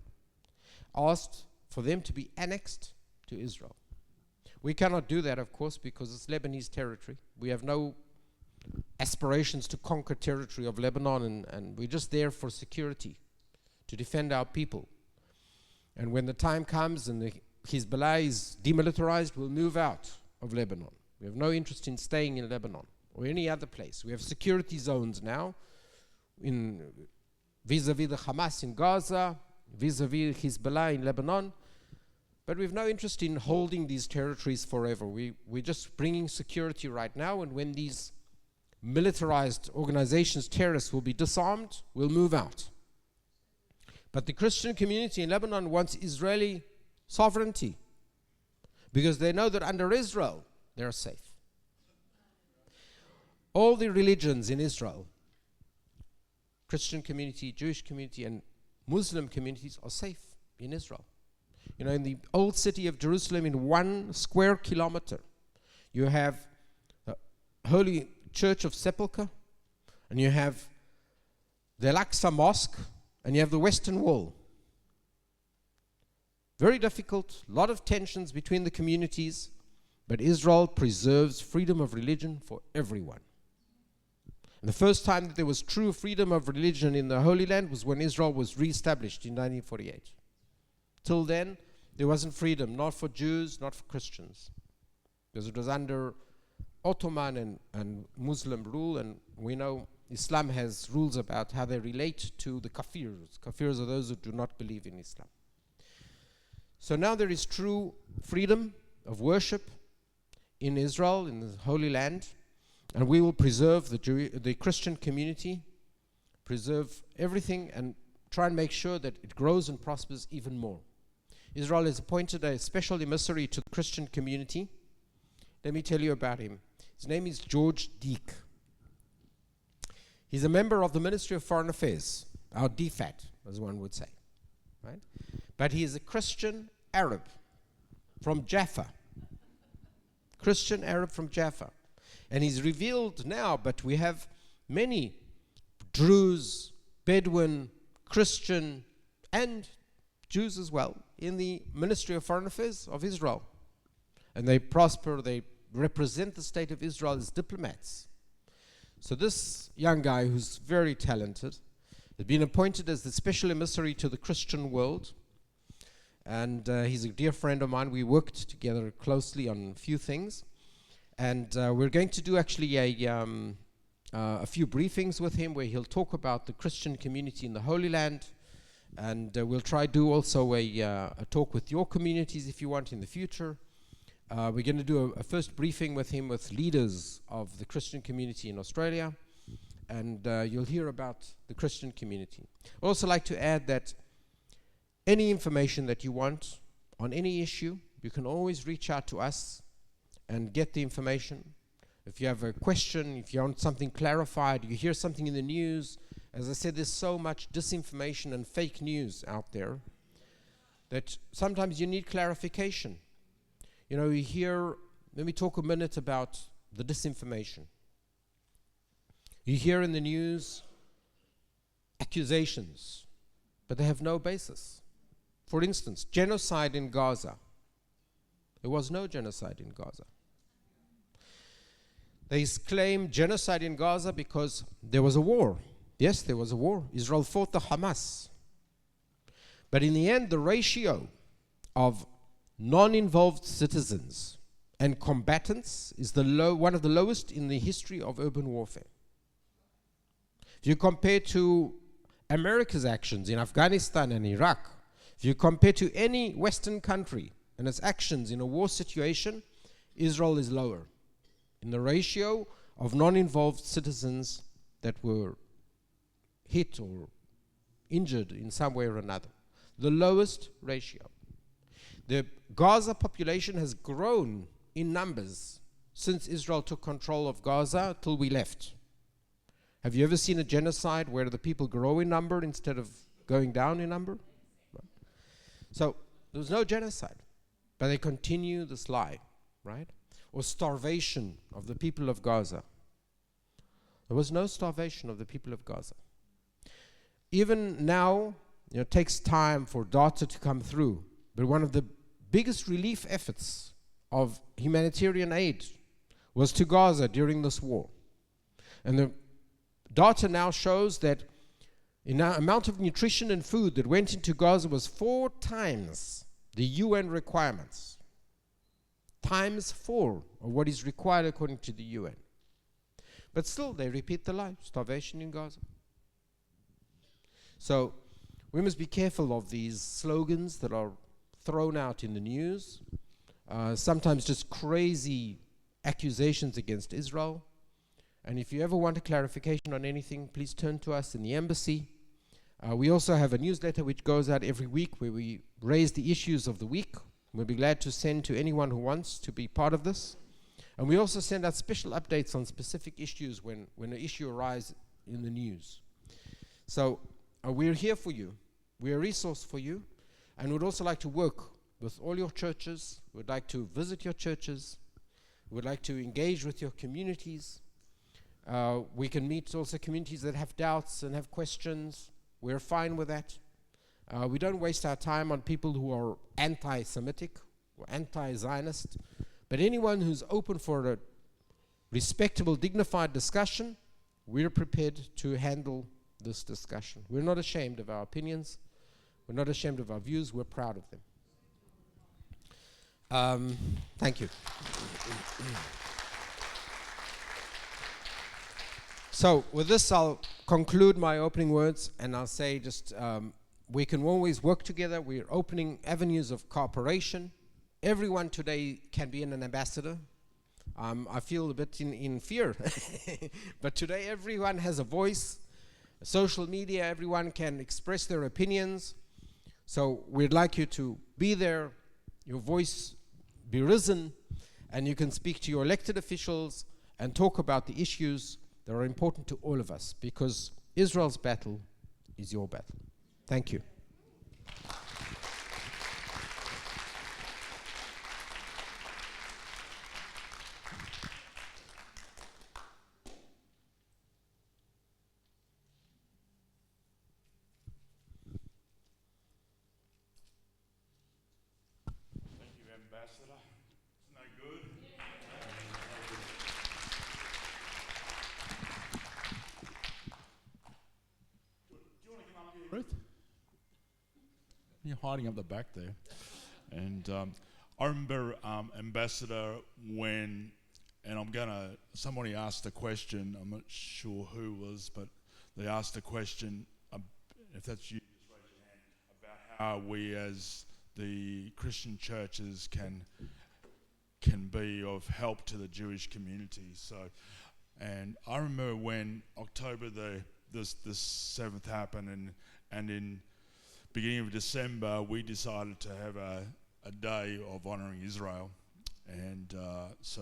asked for them to be annexed to Israel. We cannot do that, of course, because it's Lebanese territory. We have no aspirations to conquer territory of Lebanon, and we're just there for security, to defend our people. And when the time comes and the Hezbollah is demilitarized, we'll move out of Lebanon. We have no interest in staying in Lebanon or any other place. We have security zones now vis-a-vis the Hamas in Gaza, vis-a-vis Hezbollah in Lebanon. But we have no interest in holding these territories forever. We're just bringing security right now, and when these militarized organizations, terrorists, will be disarmed, we'll move out. But the Christian community in Lebanon wants Israeli sovereignty because they know that under Israel, they're safe. All the religions in Israel, Christian community, Jewish community, and Muslim communities are safe in Israel. You know, in the old city of Jerusalem, in 1 square kilometer, you have the Holy Church of Sepulchre, and you have the Al-Aqsa Mosque, and you have the Western Wall. Very difficult, a lot of tensions between the communities, but Israel preserves freedom of religion for everyone. And the first time that there was true freedom of religion in the Holy Land was when Israel was re-established in 1948. Till then, there wasn't freedom, not for Jews, not for Christians, because it was under Ottoman and Muslim rule, and we know Islam has rules about how they relate to the kafirs. Kafirs are those who do not believe in Islam. So now there is true freedom of worship in Israel, in the Holy Land, and we will preserve the Christian community, preserve everything, and try and make sure that it grows and prospers even more. Israel has appointed a special emissary to the Christian community. Let me tell you about him. His name is George Deek. He's a member of the Ministry of Foreign Affairs, our DFAT, as one would say, right? But he is a Christian Arab from Jaffa. Christian Arab from Jaffa. And he's revealed now, but we have many Druze, Bedouin, Christian, and Jews as well in the Ministry of Foreign Affairs of Israel. And they prosper, they represent the state of Israel as diplomats. So this young guy, who's very talented, has been appointed as the special emissary to the Christian world. And he's a dear friend of mine. We worked together closely on a few things. And we're going to do actually a few briefings with him where he'll talk about the Christian community in the Holy Land. And we'll try to do also a talk with your communities if you want in the future. We're going to do a first briefing with him with leaders of the Christian community in Australia. And you'll hear about the Christian community. I'd also like to add that any information that you want on any issue, you can always reach out to us and get the information. If you have a question, if you want something clarified, you hear something in the news. As I said, there's so much disinformation and fake news out there that sometimes you need clarification. You know, you hear, let me talk a minute about the disinformation. You hear in the news accusations, but they have no basis. For instance, genocide in Gaza. There was no genocide in Gaza. They claim genocide in Gaza because there was a war. Yes, there was a war. Israel fought the Hamas. But in the end, the ratio of non-involved citizens and combatants is one of the lowest in the history of urban warfare. If you compare to America's actions in Afghanistan and Iraq, if you compare to any Western country and its actions in a war situation, Israel is lower in the ratio of non-involved citizens that were hit or injured in some way or another. The lowest ratio. The Gaza population has grown in numbers since Israel took control of Gaza till we left. Have you ever seen a genocide where the people grow in number instead of going down in number? So there was no genocide, but they continue this lie, right? Or starvation of the people of Gaza. There was no starvation of the people of Gaza. Even now, it takes time for data to come through, but one of the biggest relief efforts of humanitarian aid was to Gaza during this war. And the data now shows that the amount of nutrition and food that went into Gaza was 4 times the UN requirements. Times 4 of what is required according to the UN. But still, they repeat the lie, starvation in Gaza. So, we must be careful of these slogans that are thrown out in the news. Sometimes just crazy accusations against Israel. And if you ever want a clarification on anything, please turn to us in the embassy. We also have a newsletter which goes out every week where we raise the issues of the week. We'll be glad to send to anyone who wants to be part of this. And we also send out special updates on specific issues when an issue arises in the news. So we're here for you. We're a resource for you. And we'd also like to work with all your churches. We'd like to visit your churches. We'd like to engage with your communities. We can meet also communities that have doubts and have questions. We're fine with that. We don't waste our time on people who are anti-Semitic or anti-Zionist. But anyone who's open for a respectable, dignified discussion, we're prepared to handle this discussion. We're not ashamed of our opinions. We're not ashamed of our views. We're proud of them. Thank you. So with this, I'll conclude my opening words, and I'll say just we can always work together. We're opening avenues of cooperation. Everyone today can be an ambassador. I feel a bit in fear. But today everyone has a voice. Social media, everyone can express their opinions. So we'd like you to be there, your voice be risen, and you can speak to your elected officials and talk about the issues that are important to all of us, because Israel's battle is your battle. Thank you. ambassador. Isn't that good? Do you want to come up here, Ruth? You're hiding up the back there. And I remember Ambassador when, and somebody asked a question, I'm not sure who was, but they asked a question, if that's you, just raise your hand, about how we as the Christian churches can be of help to the Jewish community. So, and I remember when October the 7th happened, and in beginning of December we decided to have a day of honouring Israel, and so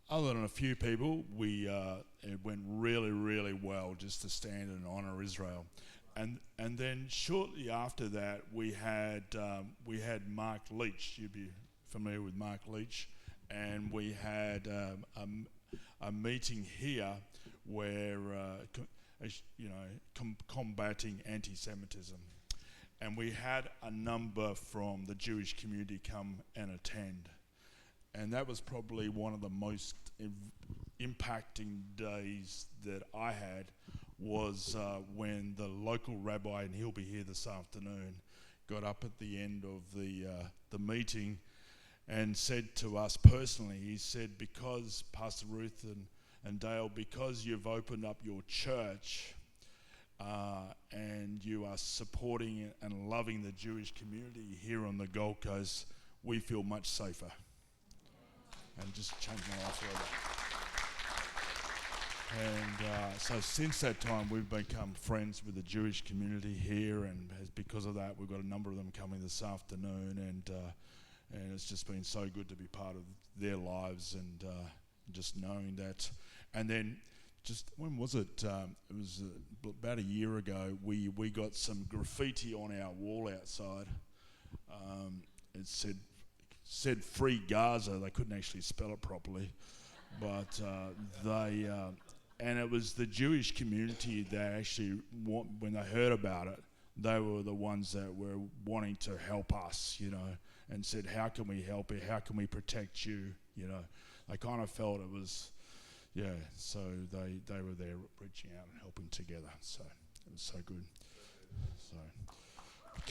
other than a few people, it went really, really well just to stand and honour Israel. And then shortly after that, we had Mark Leach. You'd be familiar with Mark Leach, and we had a meeting here where combating anti-Semitism, and we had a number from the Jewish community come and attend, and that was probably one of the most impacting days that I had. Was when the local rabbi, and he'll be here this afternoon, got up at the end of the meeting and said to us personally, he said, because Pastor Ruth and Dale, because you've opened up your church and you are supporting and loving the Jewish community here on the Gold Coast, we feel much safer. And just changed my life forever. And so since that time, we've become friends with the Jewish community here, and because of that, we've got a number of them coming this afternoon, and it's just been so good to be part of their lives, and just knowing that. And then, just when was it? It was about a year ago. We got some graffiti on our wall outside. It said "Free Gaza." They couldn't actually spell it properly, but and it was the Jewish community that actually, when they heard about it, they were the ones that were wanting to help us, and said, how can we help you? How can we protect you? They kind of felt it was, so they were there reaching out and helping together. So it was so good. So,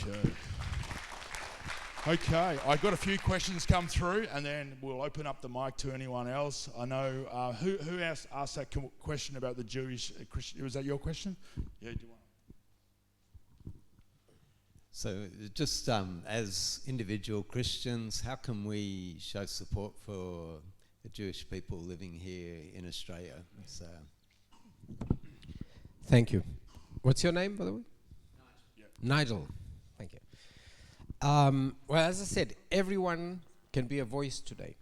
okay. Okay, I've got a few questions come through, and then we'll open up the mic to anyone else. I know who asked that question about the Jewish Christian. Was that your question? Yeah, do you want? So, just as individual Christians, how can we show support for the Jewish people living here in Australia? Thank you. What's your name, by the way? Yeah. Nigel. Thank you. Well, as I said, everyone can be a voice today.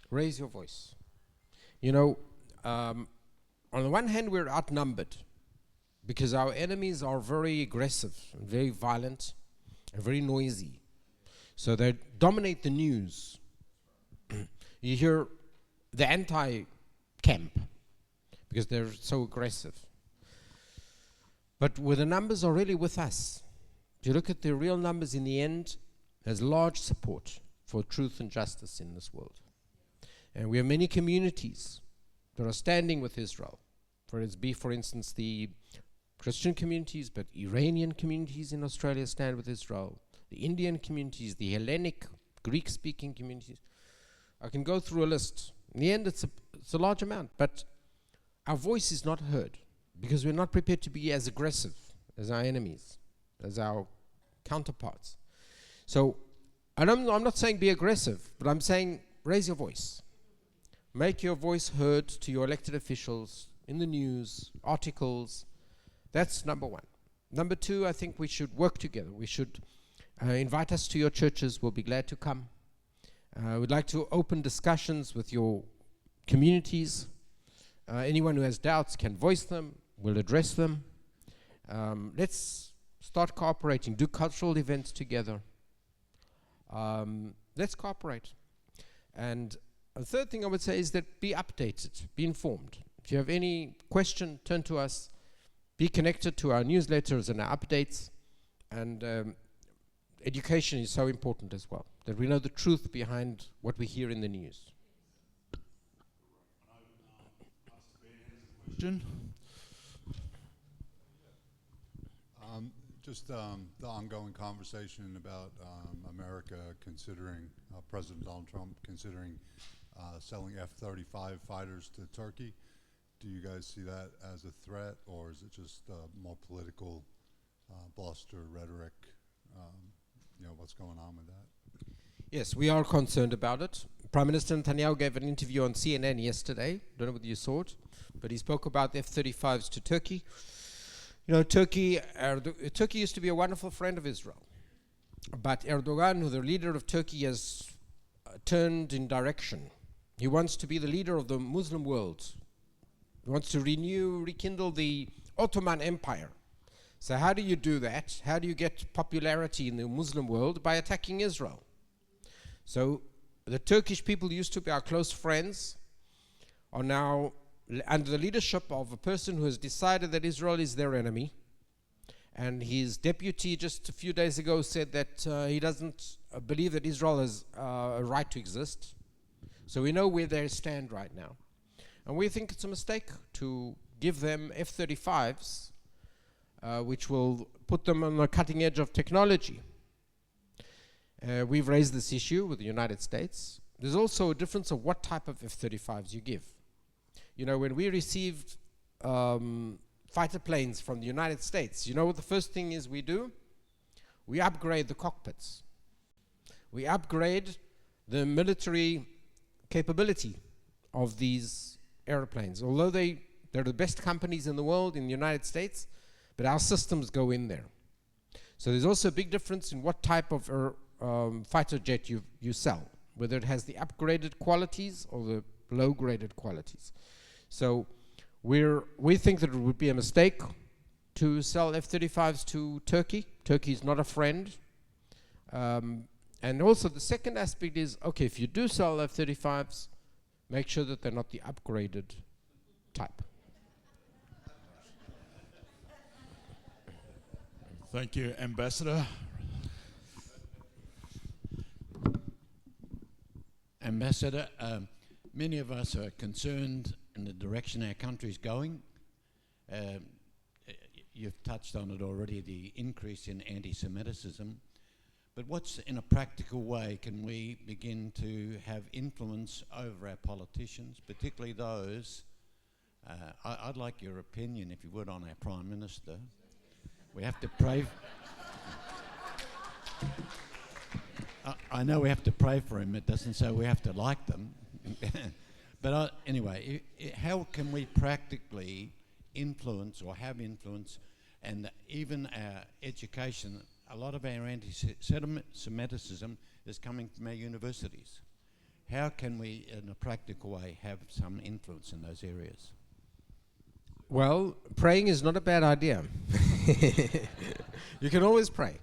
Raise your voice. On the one hand, we're outnumbered because our enemies are very aggressive, and very violent, and very noisy. So they dominate the news. You hear the anti-camp because they're so aggressive. But the numbers are really with us. If you look at the real numbers in the end, there's large support for truth and justice in this world. And we have many communities that are standing with Israel. For instance, the Christian communities, but Iranian communities in Australia stand with Israel. The Indian communities, the Hellenic, Greek-speaking communities. I can go through a list. In the end, it's a large amount, but our voice is not heard because we're not prepared to be as aggressive as our enemies, as our counterparts. So I'm not saying be aggressive, but I'm saying raise your voice. Make your voice heard to your elected officials, in the news, articles. That's number one. Number two, I think we should work together. We should invite us to your churches. We'll be glad to come. We'd like to open discussions with your communities. Anyone who has doubts can voice them. We'll address them. Let's start cooperating, do cultural events together. Let's cooperate. And the third thing I would say is that be updated, be informed. If you have any question, turn to us. Be connected to our newsletters and our updates. And education is so important as well, that we know the truth behind what we hear in the news. Question? Just the ongoing conversation about America considering, President Donald Trump considering selling F-35 fighters to Turkey. Do you guys see that as a threat, or is it just more political bluster, rhetoric? What's going on with that? Yes, we are concerned about it. Prime Minister Netanyahu gave an interview on CNN yesterday. Don't know whether you saw it, but he spoke about F-35s to Turkey. Turkey used to be a wonderful friend of Israel. But Erdogan, who the leader of Turkey, has turned in direction. He wants to be the leader of the Muslim world. He wants to rekindle the Ottoman Empire. So how do you do that? How do you get popularity in the Muslim world? By attacking Israel. So the Turkish people used to be our close friends, are now under the leadership of a person who has decided that Israel is their enemy. And his deputy just a few days ago said that he doesn't believe that Israel has a right to exist. So we know where they stand right now. And we think it's a mistake to give them F-35s, which will put them on the cutting edge of technology. We've raised this issue with the United States. There's also a difference of what type of F-35s you give. When we received fighter planes from the United States, what the first thing is we do? We upgrade the cockpits. We upgrade the military capability of these airplanes. Although they're the best companies in the world in the United States, but our systems go in there. So there's also a big difference in what type of fighter jet you sell, whether it has the upgraded qualities or the low-graded qualities. So we think that it would be a mistake to sell F-35s to Turkey. Turkey is not a friend. And also the second aspect is, okay, if you do sell F-35s, make sure that they're not the upgraded type. Thank you, Ambassador. Ambassador, many of us are concerned in the direction our country is going. You've touched on it already, the increase in anti-Semitism. But what's, in a practical way, can we begin to have influence over our politicians, particularly those, I'd like your opinion, if you would, on our Prime Minister. We have to pray. I know we have to pray for him. It doesn't say we have to like them. But anyway, how can we practically influence or have influence, and even our education? A lot of our anti-Semitism is coming from our universities. How can we, in a practical way, have some influence in those areas? Well, praying is not a bad idea. You can always pray.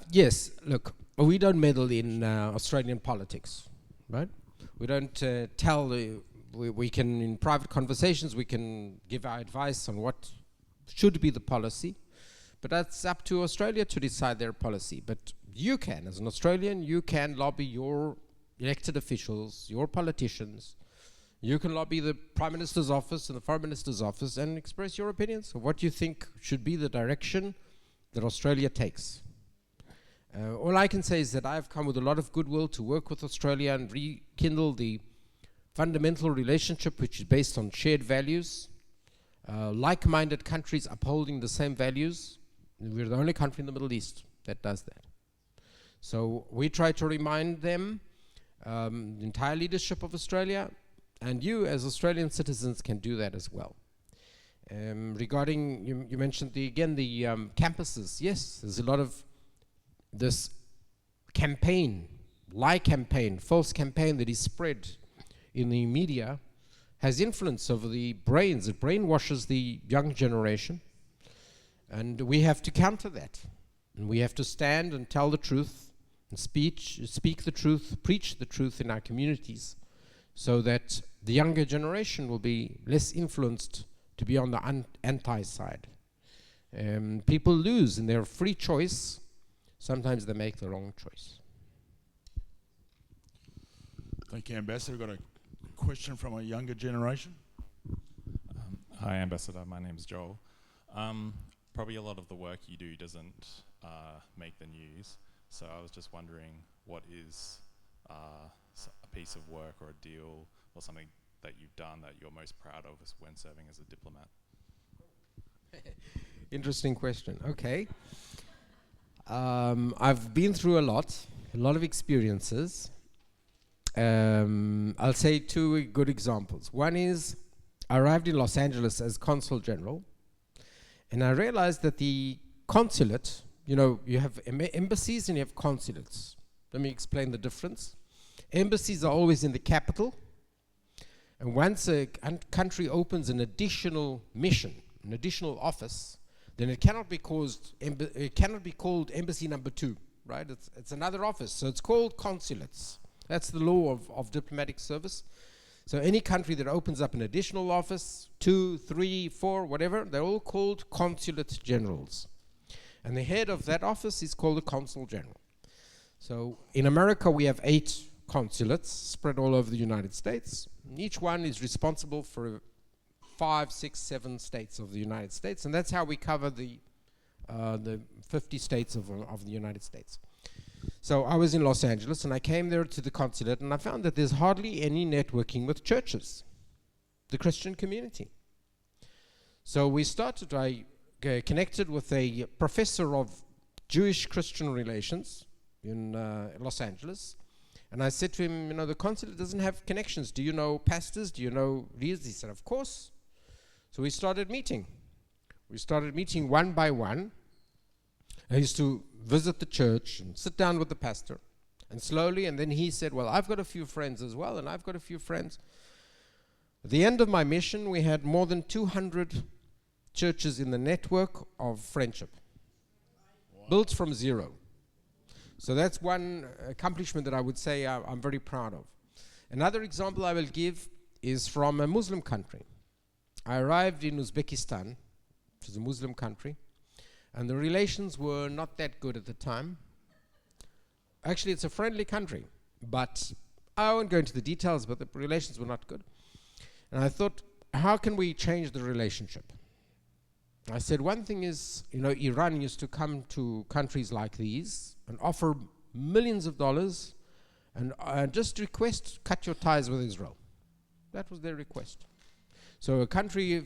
Yes, look, we don't meddle in Australian politics, right? We don't we can, in private conversations, we can give our advice on what should be the policy, but that's up to Australia to decide their policy. But you can, as an Australian, you can lobby your elected officials, your politicians. You can lobby the Prime Minister's office and the Foreign Minister's office and express your opinions of what you think should be the direction that Australia takes. All I can say is that I've come with a lot of goodwill to work with Australia and rekindle the fundamental relationship which is based on shared values, like-minded countries upholding the same values. We're the only country in the Middle East that does that. So we try to remind them, the entire leadership of Australia, and you as Australian citizens can do that as well. Regarding, you mentioned the campuses. Yes, there's a lot of this campaign, false campaign that is spread in the media has influence over the brains. It brainwashes the young generation. And we have to counter that. And we have to stand and tell the truth and speak the truth, preach the truth in our communities, so that the younger generation will be less influenced to be on the anti side. People lose in their free choice. Sometimes they make the wrong choice. Thank you, Ambassador. We've got a question from a younger generation. Hi, Ambassador. My name's Joel. Probably a lot of the work you do doesn't make the news. So I was just wondering, what is a piece of work or a deal or something that you've done that you're most proud of when serving as a diplomat? Interesting question. Okay. I've been through a lot of experiences. I'll say two good examples. One is I arrived in Los Angeles as Consul General, and I realized that the consulate, you have embassies and you have consulates. Let me explain the difference. Embassies are always in the capital, and once a country opens an additional mission, an additional office, then it cannot be called embassy number 2, right? It's another office, so it's called consulates. That's the law of diplomatic service. So any country that opens up an additional office, 2, 3, 4, whatever, they're all called consulate generals. And the head of that office is called a consul general. So in America, we have 8 consulates spread all over the United States. And each one is responsible for 5, 6, 7 states of the United States. And that's how we cover the 50 states of the United States. So I was in Los Angeles, and I came there to the consulate, and I found that there's hardly any networking with churches, the Christian community. So we started, I connected with a professor of Jewish-Christian relations in Los Angeles, and I said to him, the consulate doesn't have connections. Do you know pastors? Do you know leaders? He said, of course. So we started meeting. We started meeting one by one. I used to visit the church and sit down with the pastor, and slowly, and then he said, well, I've got a few friends as well, and I've got a few friends. At the end of my mission, we had more than 200 churches in the network of friendship, built from zero. So that's one accomplishment that I would say I'm very proud of. Another example I will give is from a Muslim country. I arrived in Uzbekistan, which is a Muslim country, and the relations were not that good at the time. Actually, it's a friendly country, but I won't go into the details, but the relations were not good. And I thought, how can we change the relationship? I said, one thing is, Iran used to come to countries like these and offer millions of dollars and just request, cut your ties with Israel. That was their request. So a country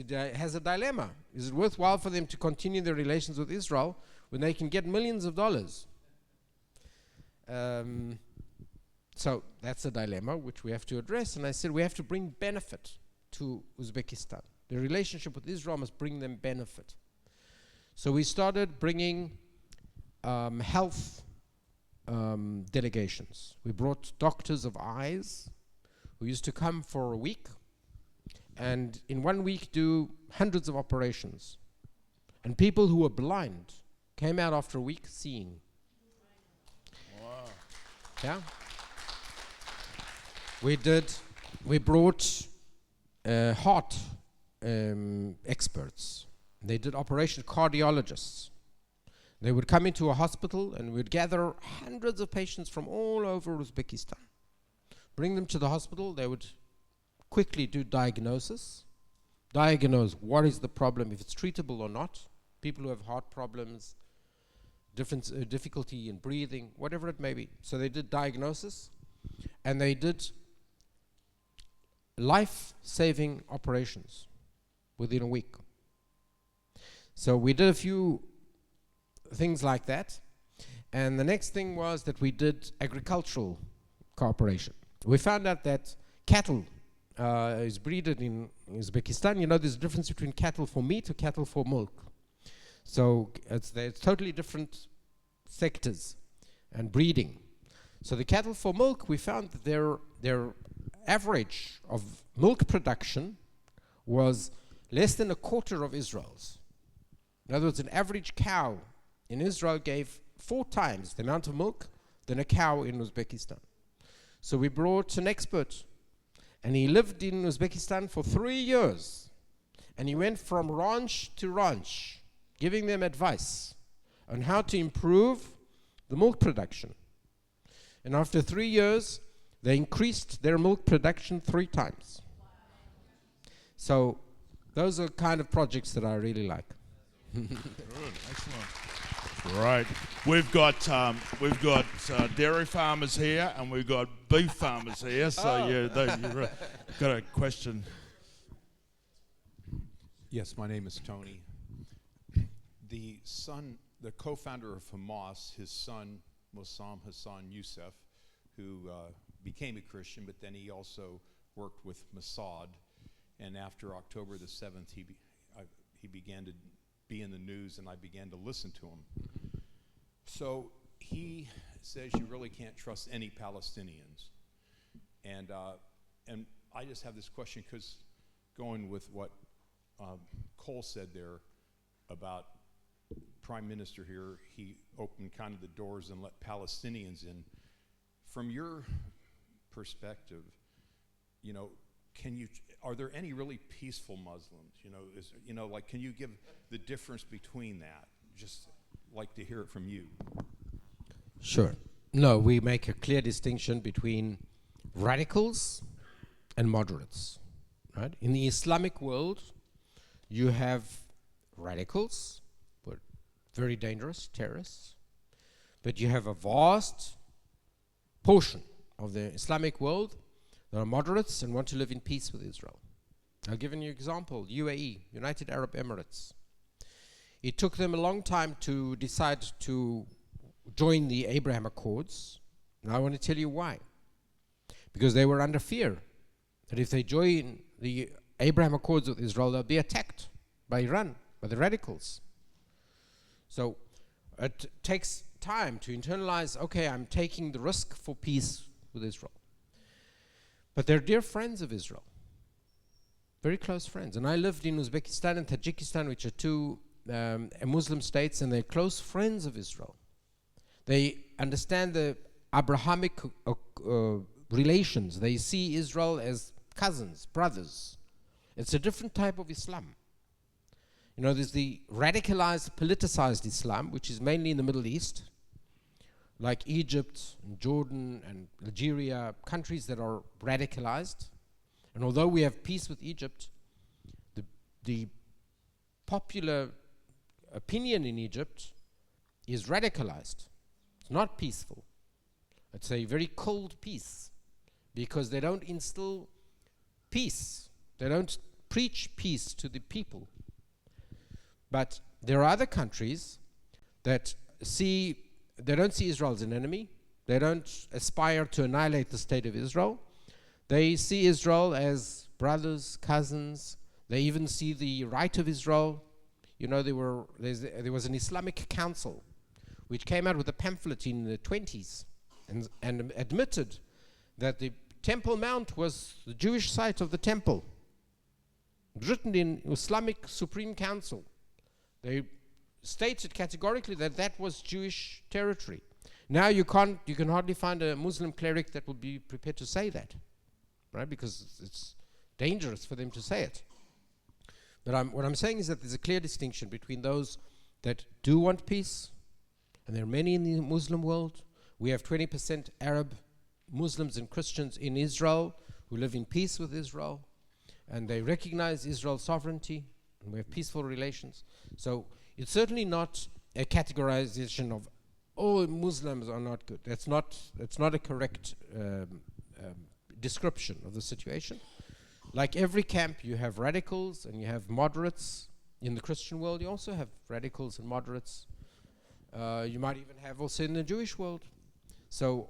has a dilemma. Is it worthwhile for them to continue their relations with Israel when they can get millions of dollars? So that's a dilemma which we have to address. And I said we have to bring benefit to Uzbekistan. The relationship with Israel must bring them benefit. So we started bringing health delegations. We brought doctors of eyes who used to come for a week, and in 1 week do hundreds of operations. And people who were blind came out after a week seeing. Wow. Yeah. We brought heart experts. They did operation cardiologists. They would come into a hospital and we'd gather hundreds of patients from all over Uzbekistan. Bring them to the hospital. They would quickly do diagnosis, diagnose what is the problem, if it's treatable or not. People who have heart problems, difficulty in breathing, whatever it may be. So they did diagnosis, and they did life-saving operations within a week. So we did a few things like that, and the next thing was that we did agricultural cooperation. We found out that cattle is breeded in Uzbekistan. There's a difference between cattle for meat or cattle for milk. So it's totally different sectors and breeding. So the cattle for milk, we found that their average of milk production was less than a quarter of Israel's. In other words, an average cow in Israel gave 4 times the amount of milk than a cow in Uzbekistan. So we brought an expert, and he lived in Uzbekistan for 3 years. And he went from ranch to ranch giving them advice on how to improve the milk production. And after 3 years, they increased their milk production 3 times. So those are kind of projects that I really like. Good, excellent. Right, we've got dairy farmers here and we've got beef farmers here. So you've got a question. Yes, my name is Tony. The co-founder of Hamas, his son, Mossam Hassan Youssef, who became a Christian, but then he also worked with Mossad. And after October the 7th, he began to be in the news, and I began to listen to him. So he says you really can't trust any Palestinians. And I just have this question, because going with what Cole said there about Prime Minister here, he opened kind of the doors and let Palestinians in. From your perspective, are there any really peaceful Muslims? Can you give the difference between that? Just like to hear it from you. Sure. No, we make a clear distinction between radicals and moderates, right? In the Islamic world, you have radicals, but very dangerous terrorists, but you have a vast portion of the Islamic world that are moderates and want to live in peace with Israel. I'll give you an example. UAE, United Arab Emirates. It took them a long time to decide to join the Abraham Accords. And I want to tell you why. Because they were under fear that if they join the Abraham Accords with Israel, they'll be attacked by Iran, by the radicals. So it takes time to internalize, okay, I'm taking the risk for peace with Israel. But they're dear friends of Israel, very close friends. And I lived in Uzbekistan and Tajikistan, which are two Muslim states, and they're close friends of Israel. They understand the Abrahamic relations. They see Israel as cousins, brothers. It's a different type of Islam. There's the radicalized, politicized Islam, which is mainly in the Middle East, like Egypt and Jordan and Algeria, countries that are radicalized. And although we have peace with Egypt, the popular opinion in Egypt is radicalized. It's not peaceful. It's a very cold peace, because they don't instill peace. They don't preach peace to the people. But there are other countries that they don't see Israel as an enemy. They don't aspire to annihilate the state of Israel. They see Israel as brothers, cousins. They even see the right of Israel. There was an Islamic council which came out with a pamphlet in the 20s and admitted that the Temple Mount was the Jewish site of the temple. Written in Islamic Supreme Council. They stated categorically that that was Jewish territory. Now you can hardly find a Muslim cleric that will be prepared to say that, right? Because it's dangerous for them to say it. But what I'm saying is that there's a clear distinction between those that do want peace, and there are many in the Muslim world. We have 20% Arab Muslims and Christians in Israel who live in peace with Israel, and they recognize Israel's sovereignty, and we have peaceful relations. So it's certainly not a categorization of, Muslims are not good. That's not a correct description of the situation. Like every camp, you have radicals and you have moderates. In the Christian world, you also have radicals and moderates. You might even have also in the Jewish world. So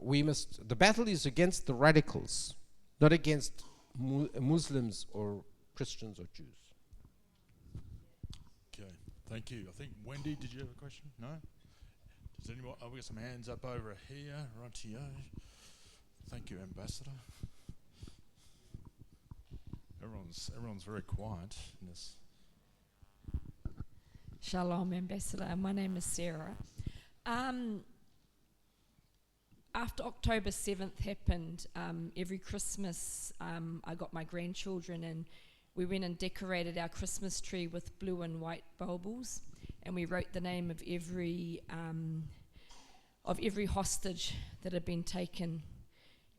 the battle is against the radicals, not against Muslims or Christians or Jews. Okay, thank you. I think, Wendy, did you have a question? No? Does anyone? We got some hands up over here. Rightio. Thank you, Ambassador. Everyone's very quiet in this. Shalom, Ambassador. My name is Sarah. After October 7th happened, every Christmas I got my grandchildren and we went and decorated our Christmas tree with blue and white baubles. and we wrote the name of every hostage that had been taken.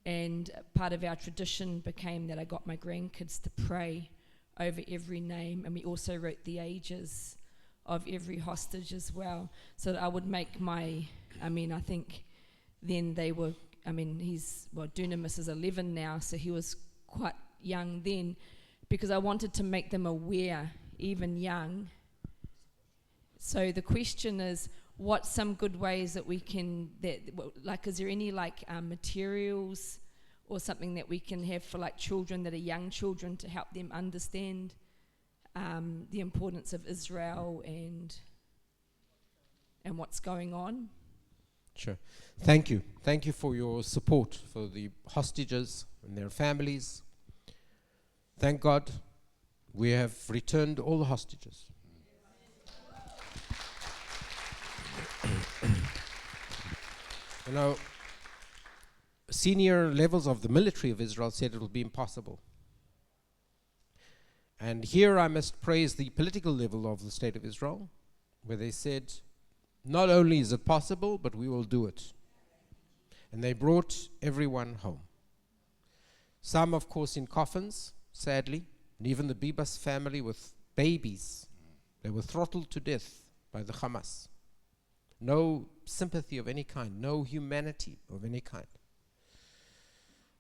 And part of our tradition became that I got my grandkids to pray over every name, and we also wrote the ages of every hostage as well, so that I would make I think then they were, Dunamis is 11 now, so he was quite young then, because I wanted to make them aware, even young. So the question is, what's some good ways that we can, is there any materials or something that we can have for children that are young children to help them understand the importance of Israel and what's going on? Sure. Thank you. Thank you for your support for the hostages and their families. Thank God we have returned all the hostages. You know, senior levels of the military of Israel said it will be impossible. And here I must praise the political level of the state of Israel, where they said, not only is it possible, but we will do it. And they brought everyone home. Some, of course, in coffins, sadly, and even the Bibas family with babies. They were throttled to death by the Hamas. No sympathy of any kind, no humanity of any kind.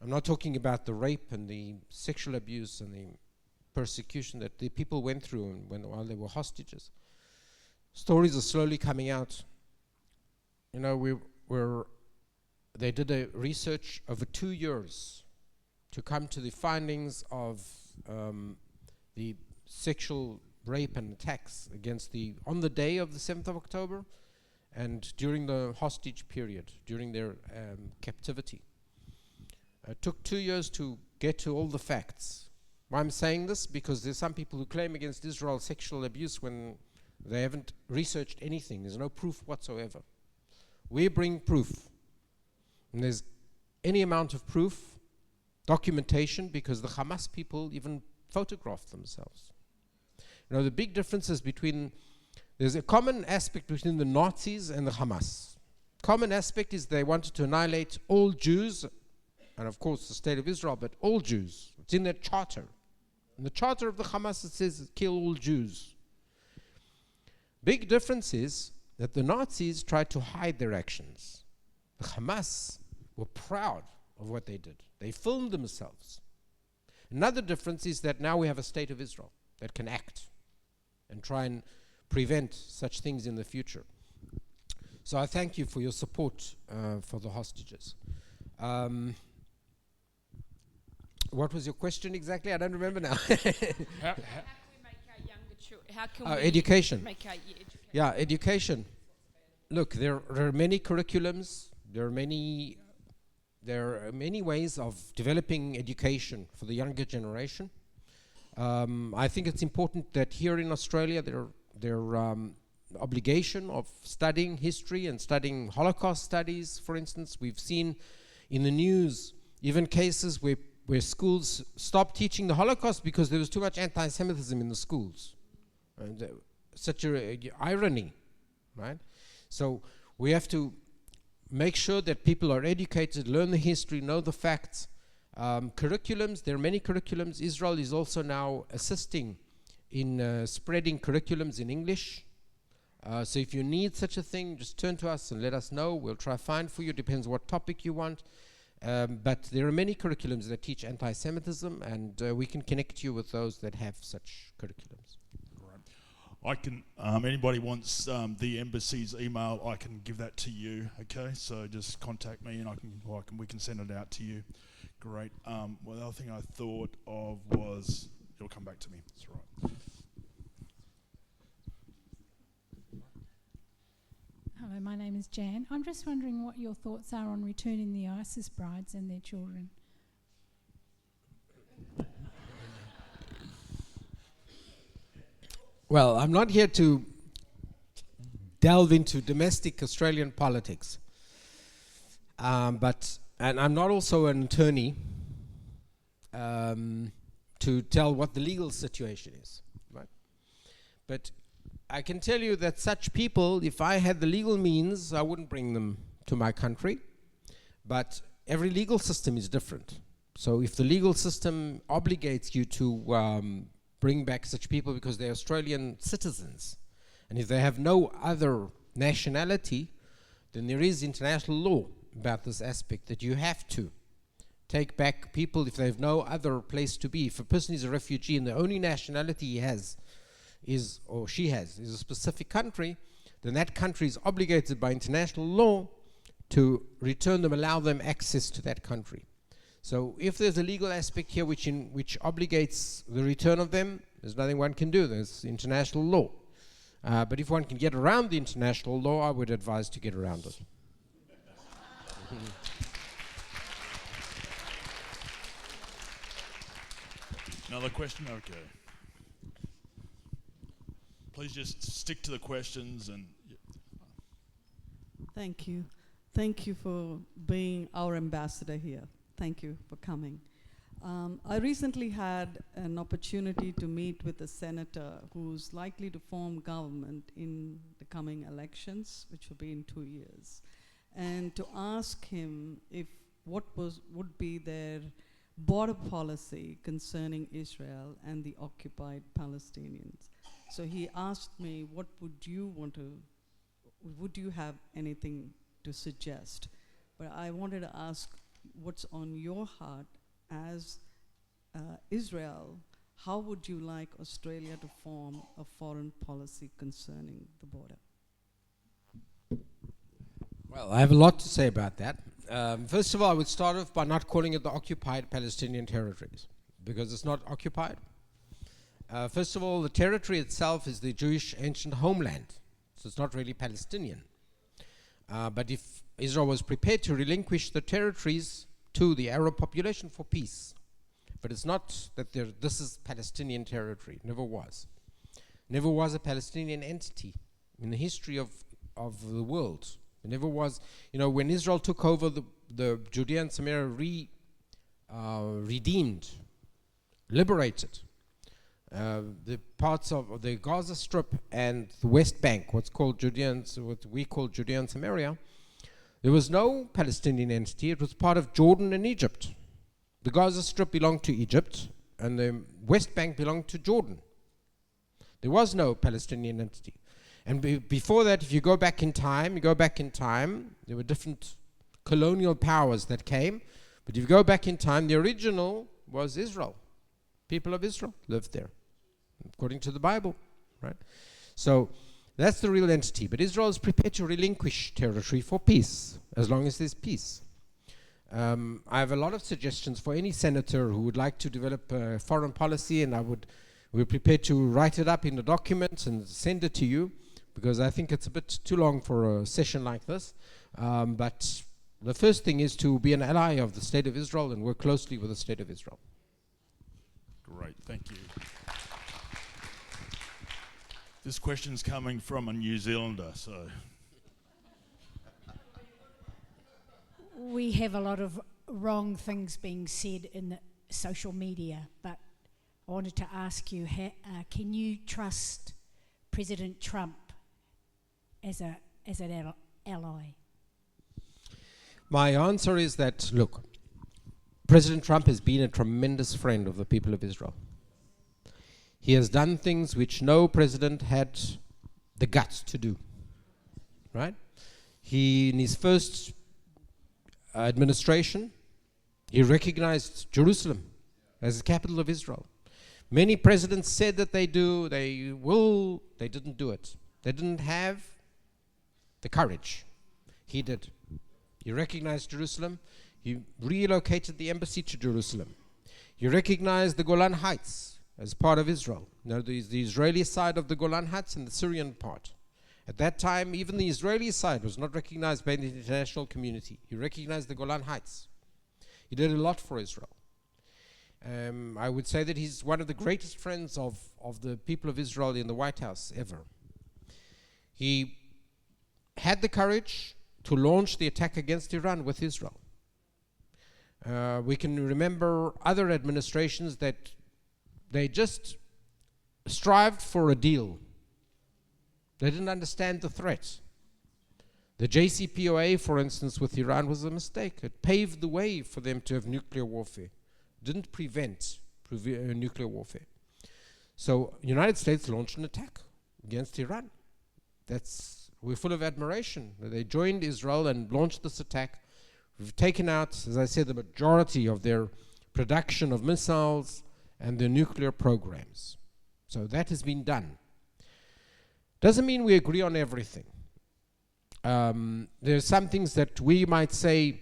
I'm not talking about the rape and the sexual abuse and the persecution that the people went through while they were hostages. Stories are slowly coming out. You know, they did a research over 2 years to come to the findings of the sexual rape and attacks on the day of the 7th of October and during the hostage period, during their captivity. It took 2 years to get to all the facts. Why I'm saying this? Because there's some people who claim against Israel sexual abuse when they haven't researched anything. There's no proof whatsoever. We bring proof. And there's any amount of proof, documentation, because the Hamas people even photographed themselves. You know, the big difference is there's a common aspect between the Nazis and the Hamas. Common aspect is they wanted to annihilate all Jews, and of course the state of Israel, but all Jews. It's in their charter. In the charter of the Hamas it says kill all Jews. Big difference is that the Nazis tried to hide their actions. The Hamas were proud of what they did. They filmed themselves. Another difference is that now we have a state of Israel that can act and try and prevent such things in the future. So I thank you for your support for the hostages. What was your question exactly? I don't remember now. How can we make our younger children? How can we education. Make our education? Yeah, education. Look, there are many curriculums. There are many ways of developing education for the younger generation. I think it's important that here in Australia their obligation of studying history and studying Holocaust studies, for instance. We've seen in the news even cases where schools stopped teaching the Holocaust because there was too much anti-Semitism in the schools. And such a irony, right? So we have to make sure that people are educated, learn the history, know the facts. Curriculums, there are many curriculums. Israel is also now assisting in spreading curriculums in English. So if you need such a thing, just turn to us and let us know. We'll try to find for you. Depends what topic you want. But there are many curriculums that teach anti-Semitism, and we can connect you with those that have such curriculums. I can, anybody wants the embassy's email, I can give that to you, okay? So just contact me and we can send it out to you. Great. Well, the other thing I thought of was, it'll come back to me, that's right. Hello, my name is Jan. I'm just wondering what your thoughts are on returning the ISIS brides and their children. Well, I'm not here to delve into domestic Australian politics, and I'm not also an attorney to tell what the legal situation is, right? But I can tell you that such people, if I had the legal means, I wouldn't bring them to my country. But every legal system is different. So if the legal system obligates you to bring back such people because they're Australian citizens, and if they have no other nationality, then there is international law about this aspect that you have to take back people if they have no other place to be. If a person is a refugee and the only nationality he has is, or she has, is a specific country, then that country is obligated by international law to return them, allow them access to that country. So if there's a legal aspect here which obligates the return of them, there's nothing one can do. There's international law. But if one can get around the international law, I would advise to get around it. Another question? Okay. Please just stick to the questions and... Thank you. Thank you for being our ambassador here. Thank you for coming. I recently had an opportunity to meet with a senator who's likely to form government in the coming elections, which will be in 2 years, and to ask him if would be their border policy concerning Israel and the occupied Palestinians. So he asked me, what would you have anything to suggest? But I wanted to ask what's on your heart as Israel. How would you like Australia to form a foreign policy concerning the border? Well, I have a lot to say about that. First of all, I would start off by not calling it the occupied Palestinian territories, because it's not occupied. First of all, the territory itself is the Jewish ancient homeland, so it's not really Palestinian. But if Israel was prepared to relinquish the territories to the Arab population for peace, but it's not that this is Palestinian territory. Never was. Never was a Palestinian entity in the history of the world. It never was. You know, when Israel took over the Judea and Samaria, redeemed, liberated the parts of the Gaza Strip and the West Bank, what we call Judea and Samaria, there was no Palestinian entity. It was part of Jordan and Egypt. The Gaza Strip belonged to Egypt, and the West Bank belonged to Jordan. There was no Palestinian entity. And before that, if you go back in time, there were different colonial powers that came. But if you go back in time, the original was Israel. People of Israel lived there, according to the Bible, right? So that's the real entity. But Israel is prepared to relinquish territory for peace, as long as there's peace. I have a lot of suggestions for any senator who would like to develop a foreign policy, and we're prepared to write it up in a document and send it to you, because I think it's a bit too long for a session like this. But the first thing is to be an ally of the State of Israel and work closely with the State of Israel. Great, thank you. This question's coming from a New Zealander, so... We have a lot of wrong things being said in the social media, but I wanted to ask you, can you trust President Trump as an ally? My answer is that, look, President Trump has been a tremendous friend of the people of Israel. He has done things which no president had the guts to do, right? In his first administration, he recognized Jerusalem as the capital of Israel. Many presidents said that they will, they didn't do it. They didn't have the courage. He did. He recognized Jerusalem. He relocated the embassy to Jerusalem. He recognized the Golan Heights as part of Israel. Now, the Israeli side of the Golan Heights and the Syrian part. At that time, even the Israeli side was not recognized by the international community. He recognized the Golan Heights. He did a lot for Israel. I would say that he's one of the greatest friends of the people of Israel in the White House ever. He had the courage to launch the attack against Iran with Israel. We can remember other administrations that they just strived for a deal. They didn't understand the threat. The JCPOA, for instance, with Iran was a mistake. It paved the way for them to have nuclear warfare. It didn't prevent nuclear warfare. So the United States launched an attack against Iran. We're full of admiration. They joined Israel and launched this attack. We've taken out, as I said, the majority of their production of missiles and their nuclear programs. So that has been done. Doesn't mean we agree on everything. There are some things that we might say,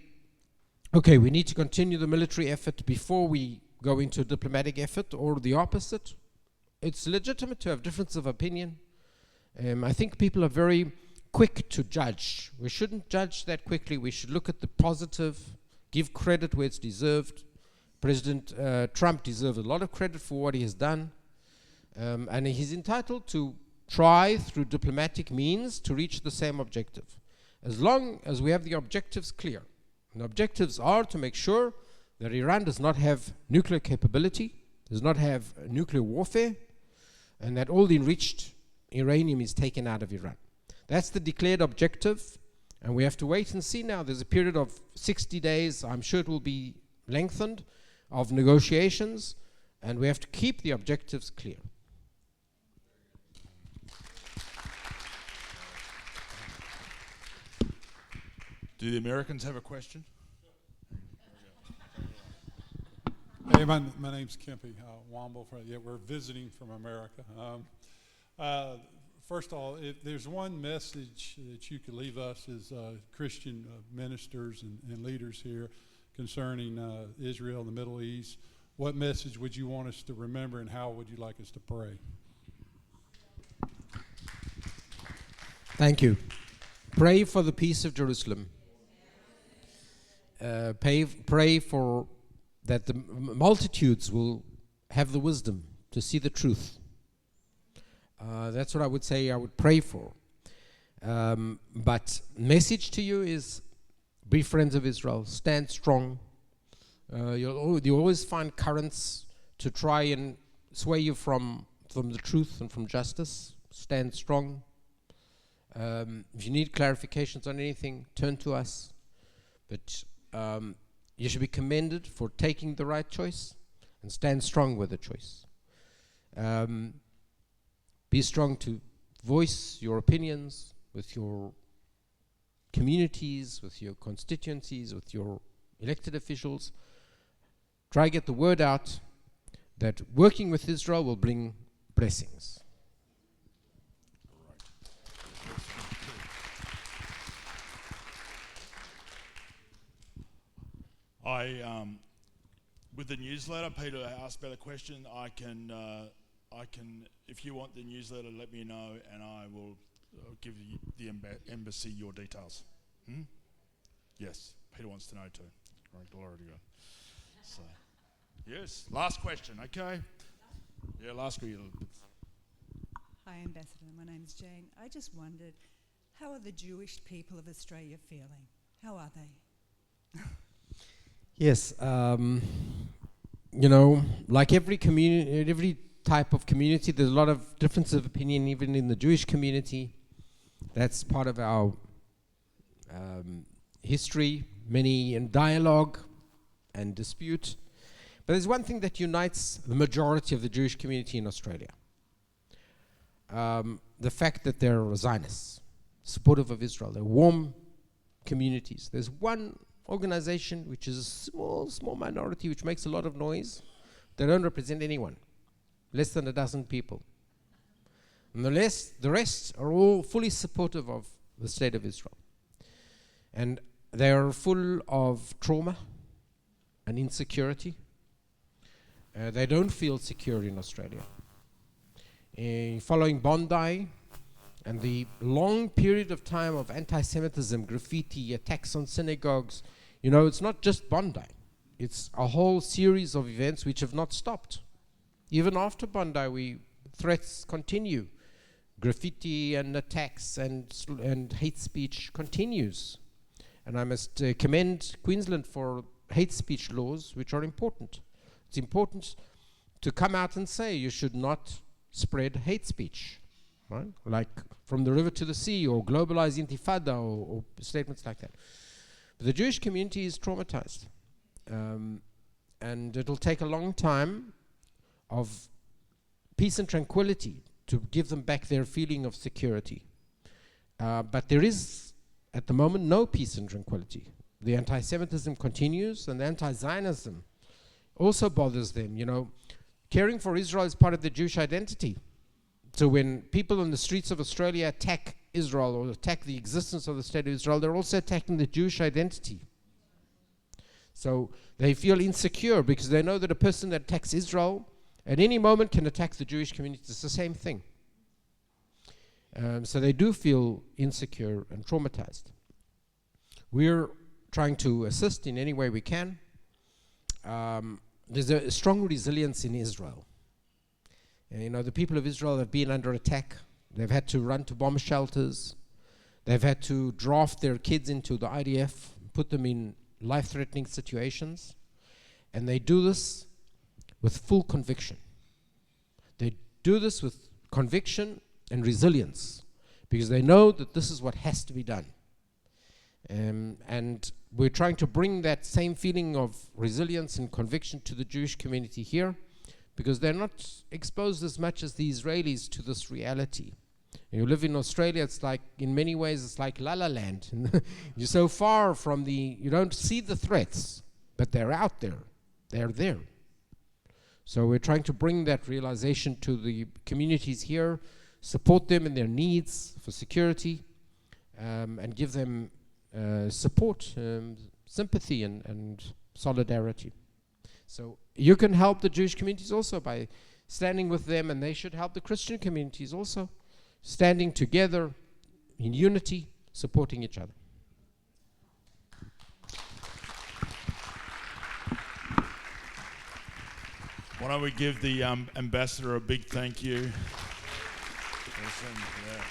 okay, we need to continue the military effort before we go into a diplomatic effort, or the opposite. It's legitimate to have difference of opinion. I think people are very quick to judge. We shouldn't judge that quickly. We should look at the positive, give credit where it's deserved. President Trump deserves a lot of credit for what he has done. And he's entitled to try through diplomatic means to reach the same objective. As long as we have the objectives clear. And the objectives are to make sure that Iran does not have nuclear capability, does not have nuclear warfare, and that all the enriched uranium is taken out of Iran. That's the declared objective, and we have to wait and see now. There's a period of 60 days, I'm sure it will be lengthened, of negotiations, and we have to keep the objectives clear. Do the Americans have a question? Hey, my name's Kempy Womble. We're visiting from America. First of all, if there's one message that you could leave us as Christian ministers and leaders here concerning Israel and the Middle East, what message would you want us to remember, and how would you like us to pray? Thank you. Pray for the peace of Jerusalem. Pray for that the multitudes will have the wisdom to see the truth. That's what I would say I would pray for. But message to you is, be friends of Israel. Stand strong. You always find currents to try and sway you from the truth and from justice. Stand strong. If you need clarifications on anything, turn to us. But you should be commended for taking the right choice, and stand strong with the choice. Be strong to voice your opinions with your communities, with your constituencies, with your elected officials. Try to get the word out that working with Israel will bring blessings. With the newsletter, Peter asked about a question. I can, if you want the newsletter, let me know, and I will give the embassy your details. Yes, Peter wants to know too. Right, glory to God. So, yes, last question. Okay. Yeah, last question. Hi, Ambassador. My name's Jane. I just wondered, how are the Jewish people of Australia feeling? How are they? Yes, like every community, every type of community, there's a lot of difference of opinion, even in the Jewish community. That's part of our history, many in dialogue and dispute. But there's one thing that unites the majority of the Jewish community in Australia. The fact that they're Zionists, supportive of Israel. They're warm communities. There's one organization which is a small minority which makes a lot of noise. They don't represent anyone, less than a dozen people. And the rest are all fully supportive of the state of Israel. And they are full of trauma and insecurity. They don't feel secure in Australia. Following Bondi and the long period of time of anti-Semitism, graffiti, attacks on synagogues, it's not just Bondi. It's a whole series of events which have not stopped. Even after Bondi, threats continue. Graffiti and attacks and hate speech continues. And I must commend Queensland for hate speech laws, which are important. It's important to come out and say you should not spread hate speech. right? Like from the river to the sea, or globalize intifada, or statements like that. But the Jewish community is traumatized. And it'll take a long time of peace and tranquility to give them back their feeling of security. But there is, at the moment, no peace and tranquility. The anti-Semitism continues, and the anti-Zionism also bothers them. You know, caring for Israel is part of the Jewish identity. So when people on the streets of Australia attack Israel or attack the existence of the state of Israel, they're also attacking the Jewish identity. So they feel insecure because they know that a person that attacks Israel at any moment can attack the Jewish community. It's the same thing. So they do feel insecure and traumatized. We're trying to assist in any way we can. There's a strong resilience in Israel. And, you know, the people of Israel have been under attack. They've had to run to bomb shelters. They've had to draft their kids into the IDF, put them in life-threatening situations. And they do this with full conviction. They do this with conviction and resilience because they know that this is what has to be done. And we're trying to bring that same feeling of resilience and conviction to the Jewish community here because they're not exposed as much as the Israelis to this reality. You live in Australia, it's like, in many ways, it's like La La Land. You're so far from you don't see the threats, but they're out there. They're there. So we're trying to bring that realization to the communities here, support them in their needs for security, and give them support, sympathy, and solidarity. So you can help the Jewish communities also by standing with them, and they should help the Christian communities also, standing together in unity, supporting each other. Why don't we give the ambassador a big thank you? Awesome, yeah.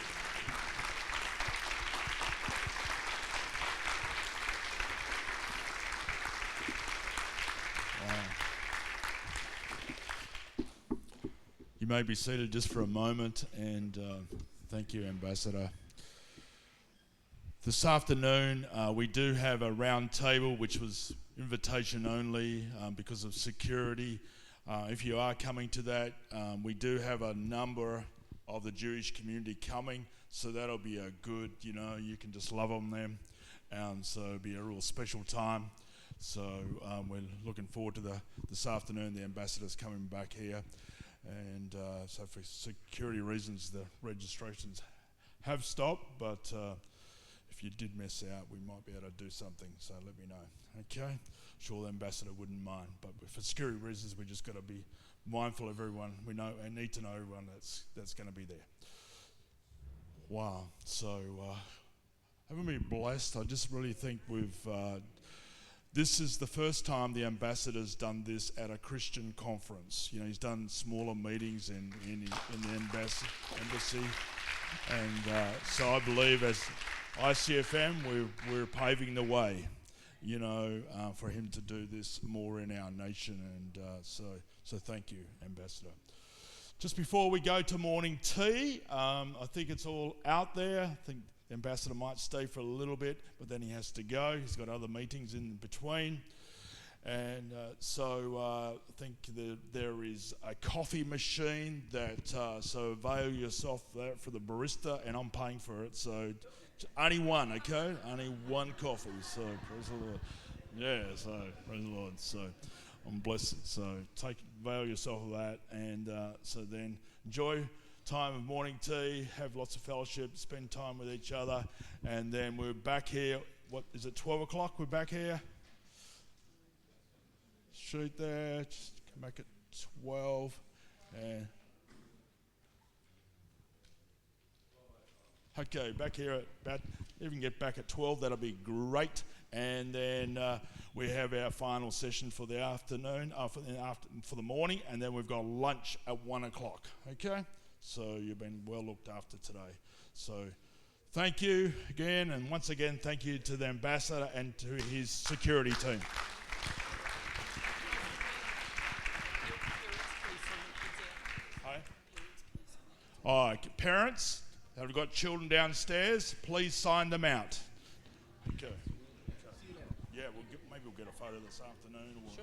You may be seated just for a moment, and thank you, Ambassador. This afternoon, we do have a round table, which was invitation only because of security. If you are coming to that, we do have a number of the Jewish community coming, so that'll be a good, you can just love on them. So it'll be a real special time. So we're looking forward to this afternoon. The ambassador's coming back here. And so for security reasons, the registrations have stopped, but if you did miss out, we might be able to do something, so let me know. Okay? Sure, the ambassador wouldn't mind, but for security reasons, we just got to be mindful of everyone. We know and need to know everyone that's going to be there. Wow. So haven't we been blessed? I just really think this is the first time the ambassador's done this at a Christian conference. He's done smaller meetings in the embassy. And so I believe as ICFM, we're paving the way, for him to do this more in our nation. And so thank you, Ambassador. Just before we go to morning tea, I think it's all out there. I think the ambassador might stay for a little bit, but then he has to go. He's got other meetings in between. And so I think there is a coffee machine so avail yourself that for the barista, and I'm paying for it. So only one, okay? Only one coffee. So praise the Lord. Yeah, so praise the Lord. So I'm blessed. So avail yourself of that. And so then enjoy time of morning tea, have lots of fellowship, spend time with each other, and then we're back here. What is it, 12 o'clock? We're back here. Shoot there, just come back at 12. And okay, back here at about, if you can get back at 12, that'll be great. And then we have our final session for the afternoon, for the morning, and then we've got lunch at 1 o'clock. Okay? So you've been well looked after today. So thank you again, and once again, thank you to the ambassador and to his security team. Parents that have got children downstairs, please sign them out. Okay. Yeah, maybe we'll get a photo this afternoon. Or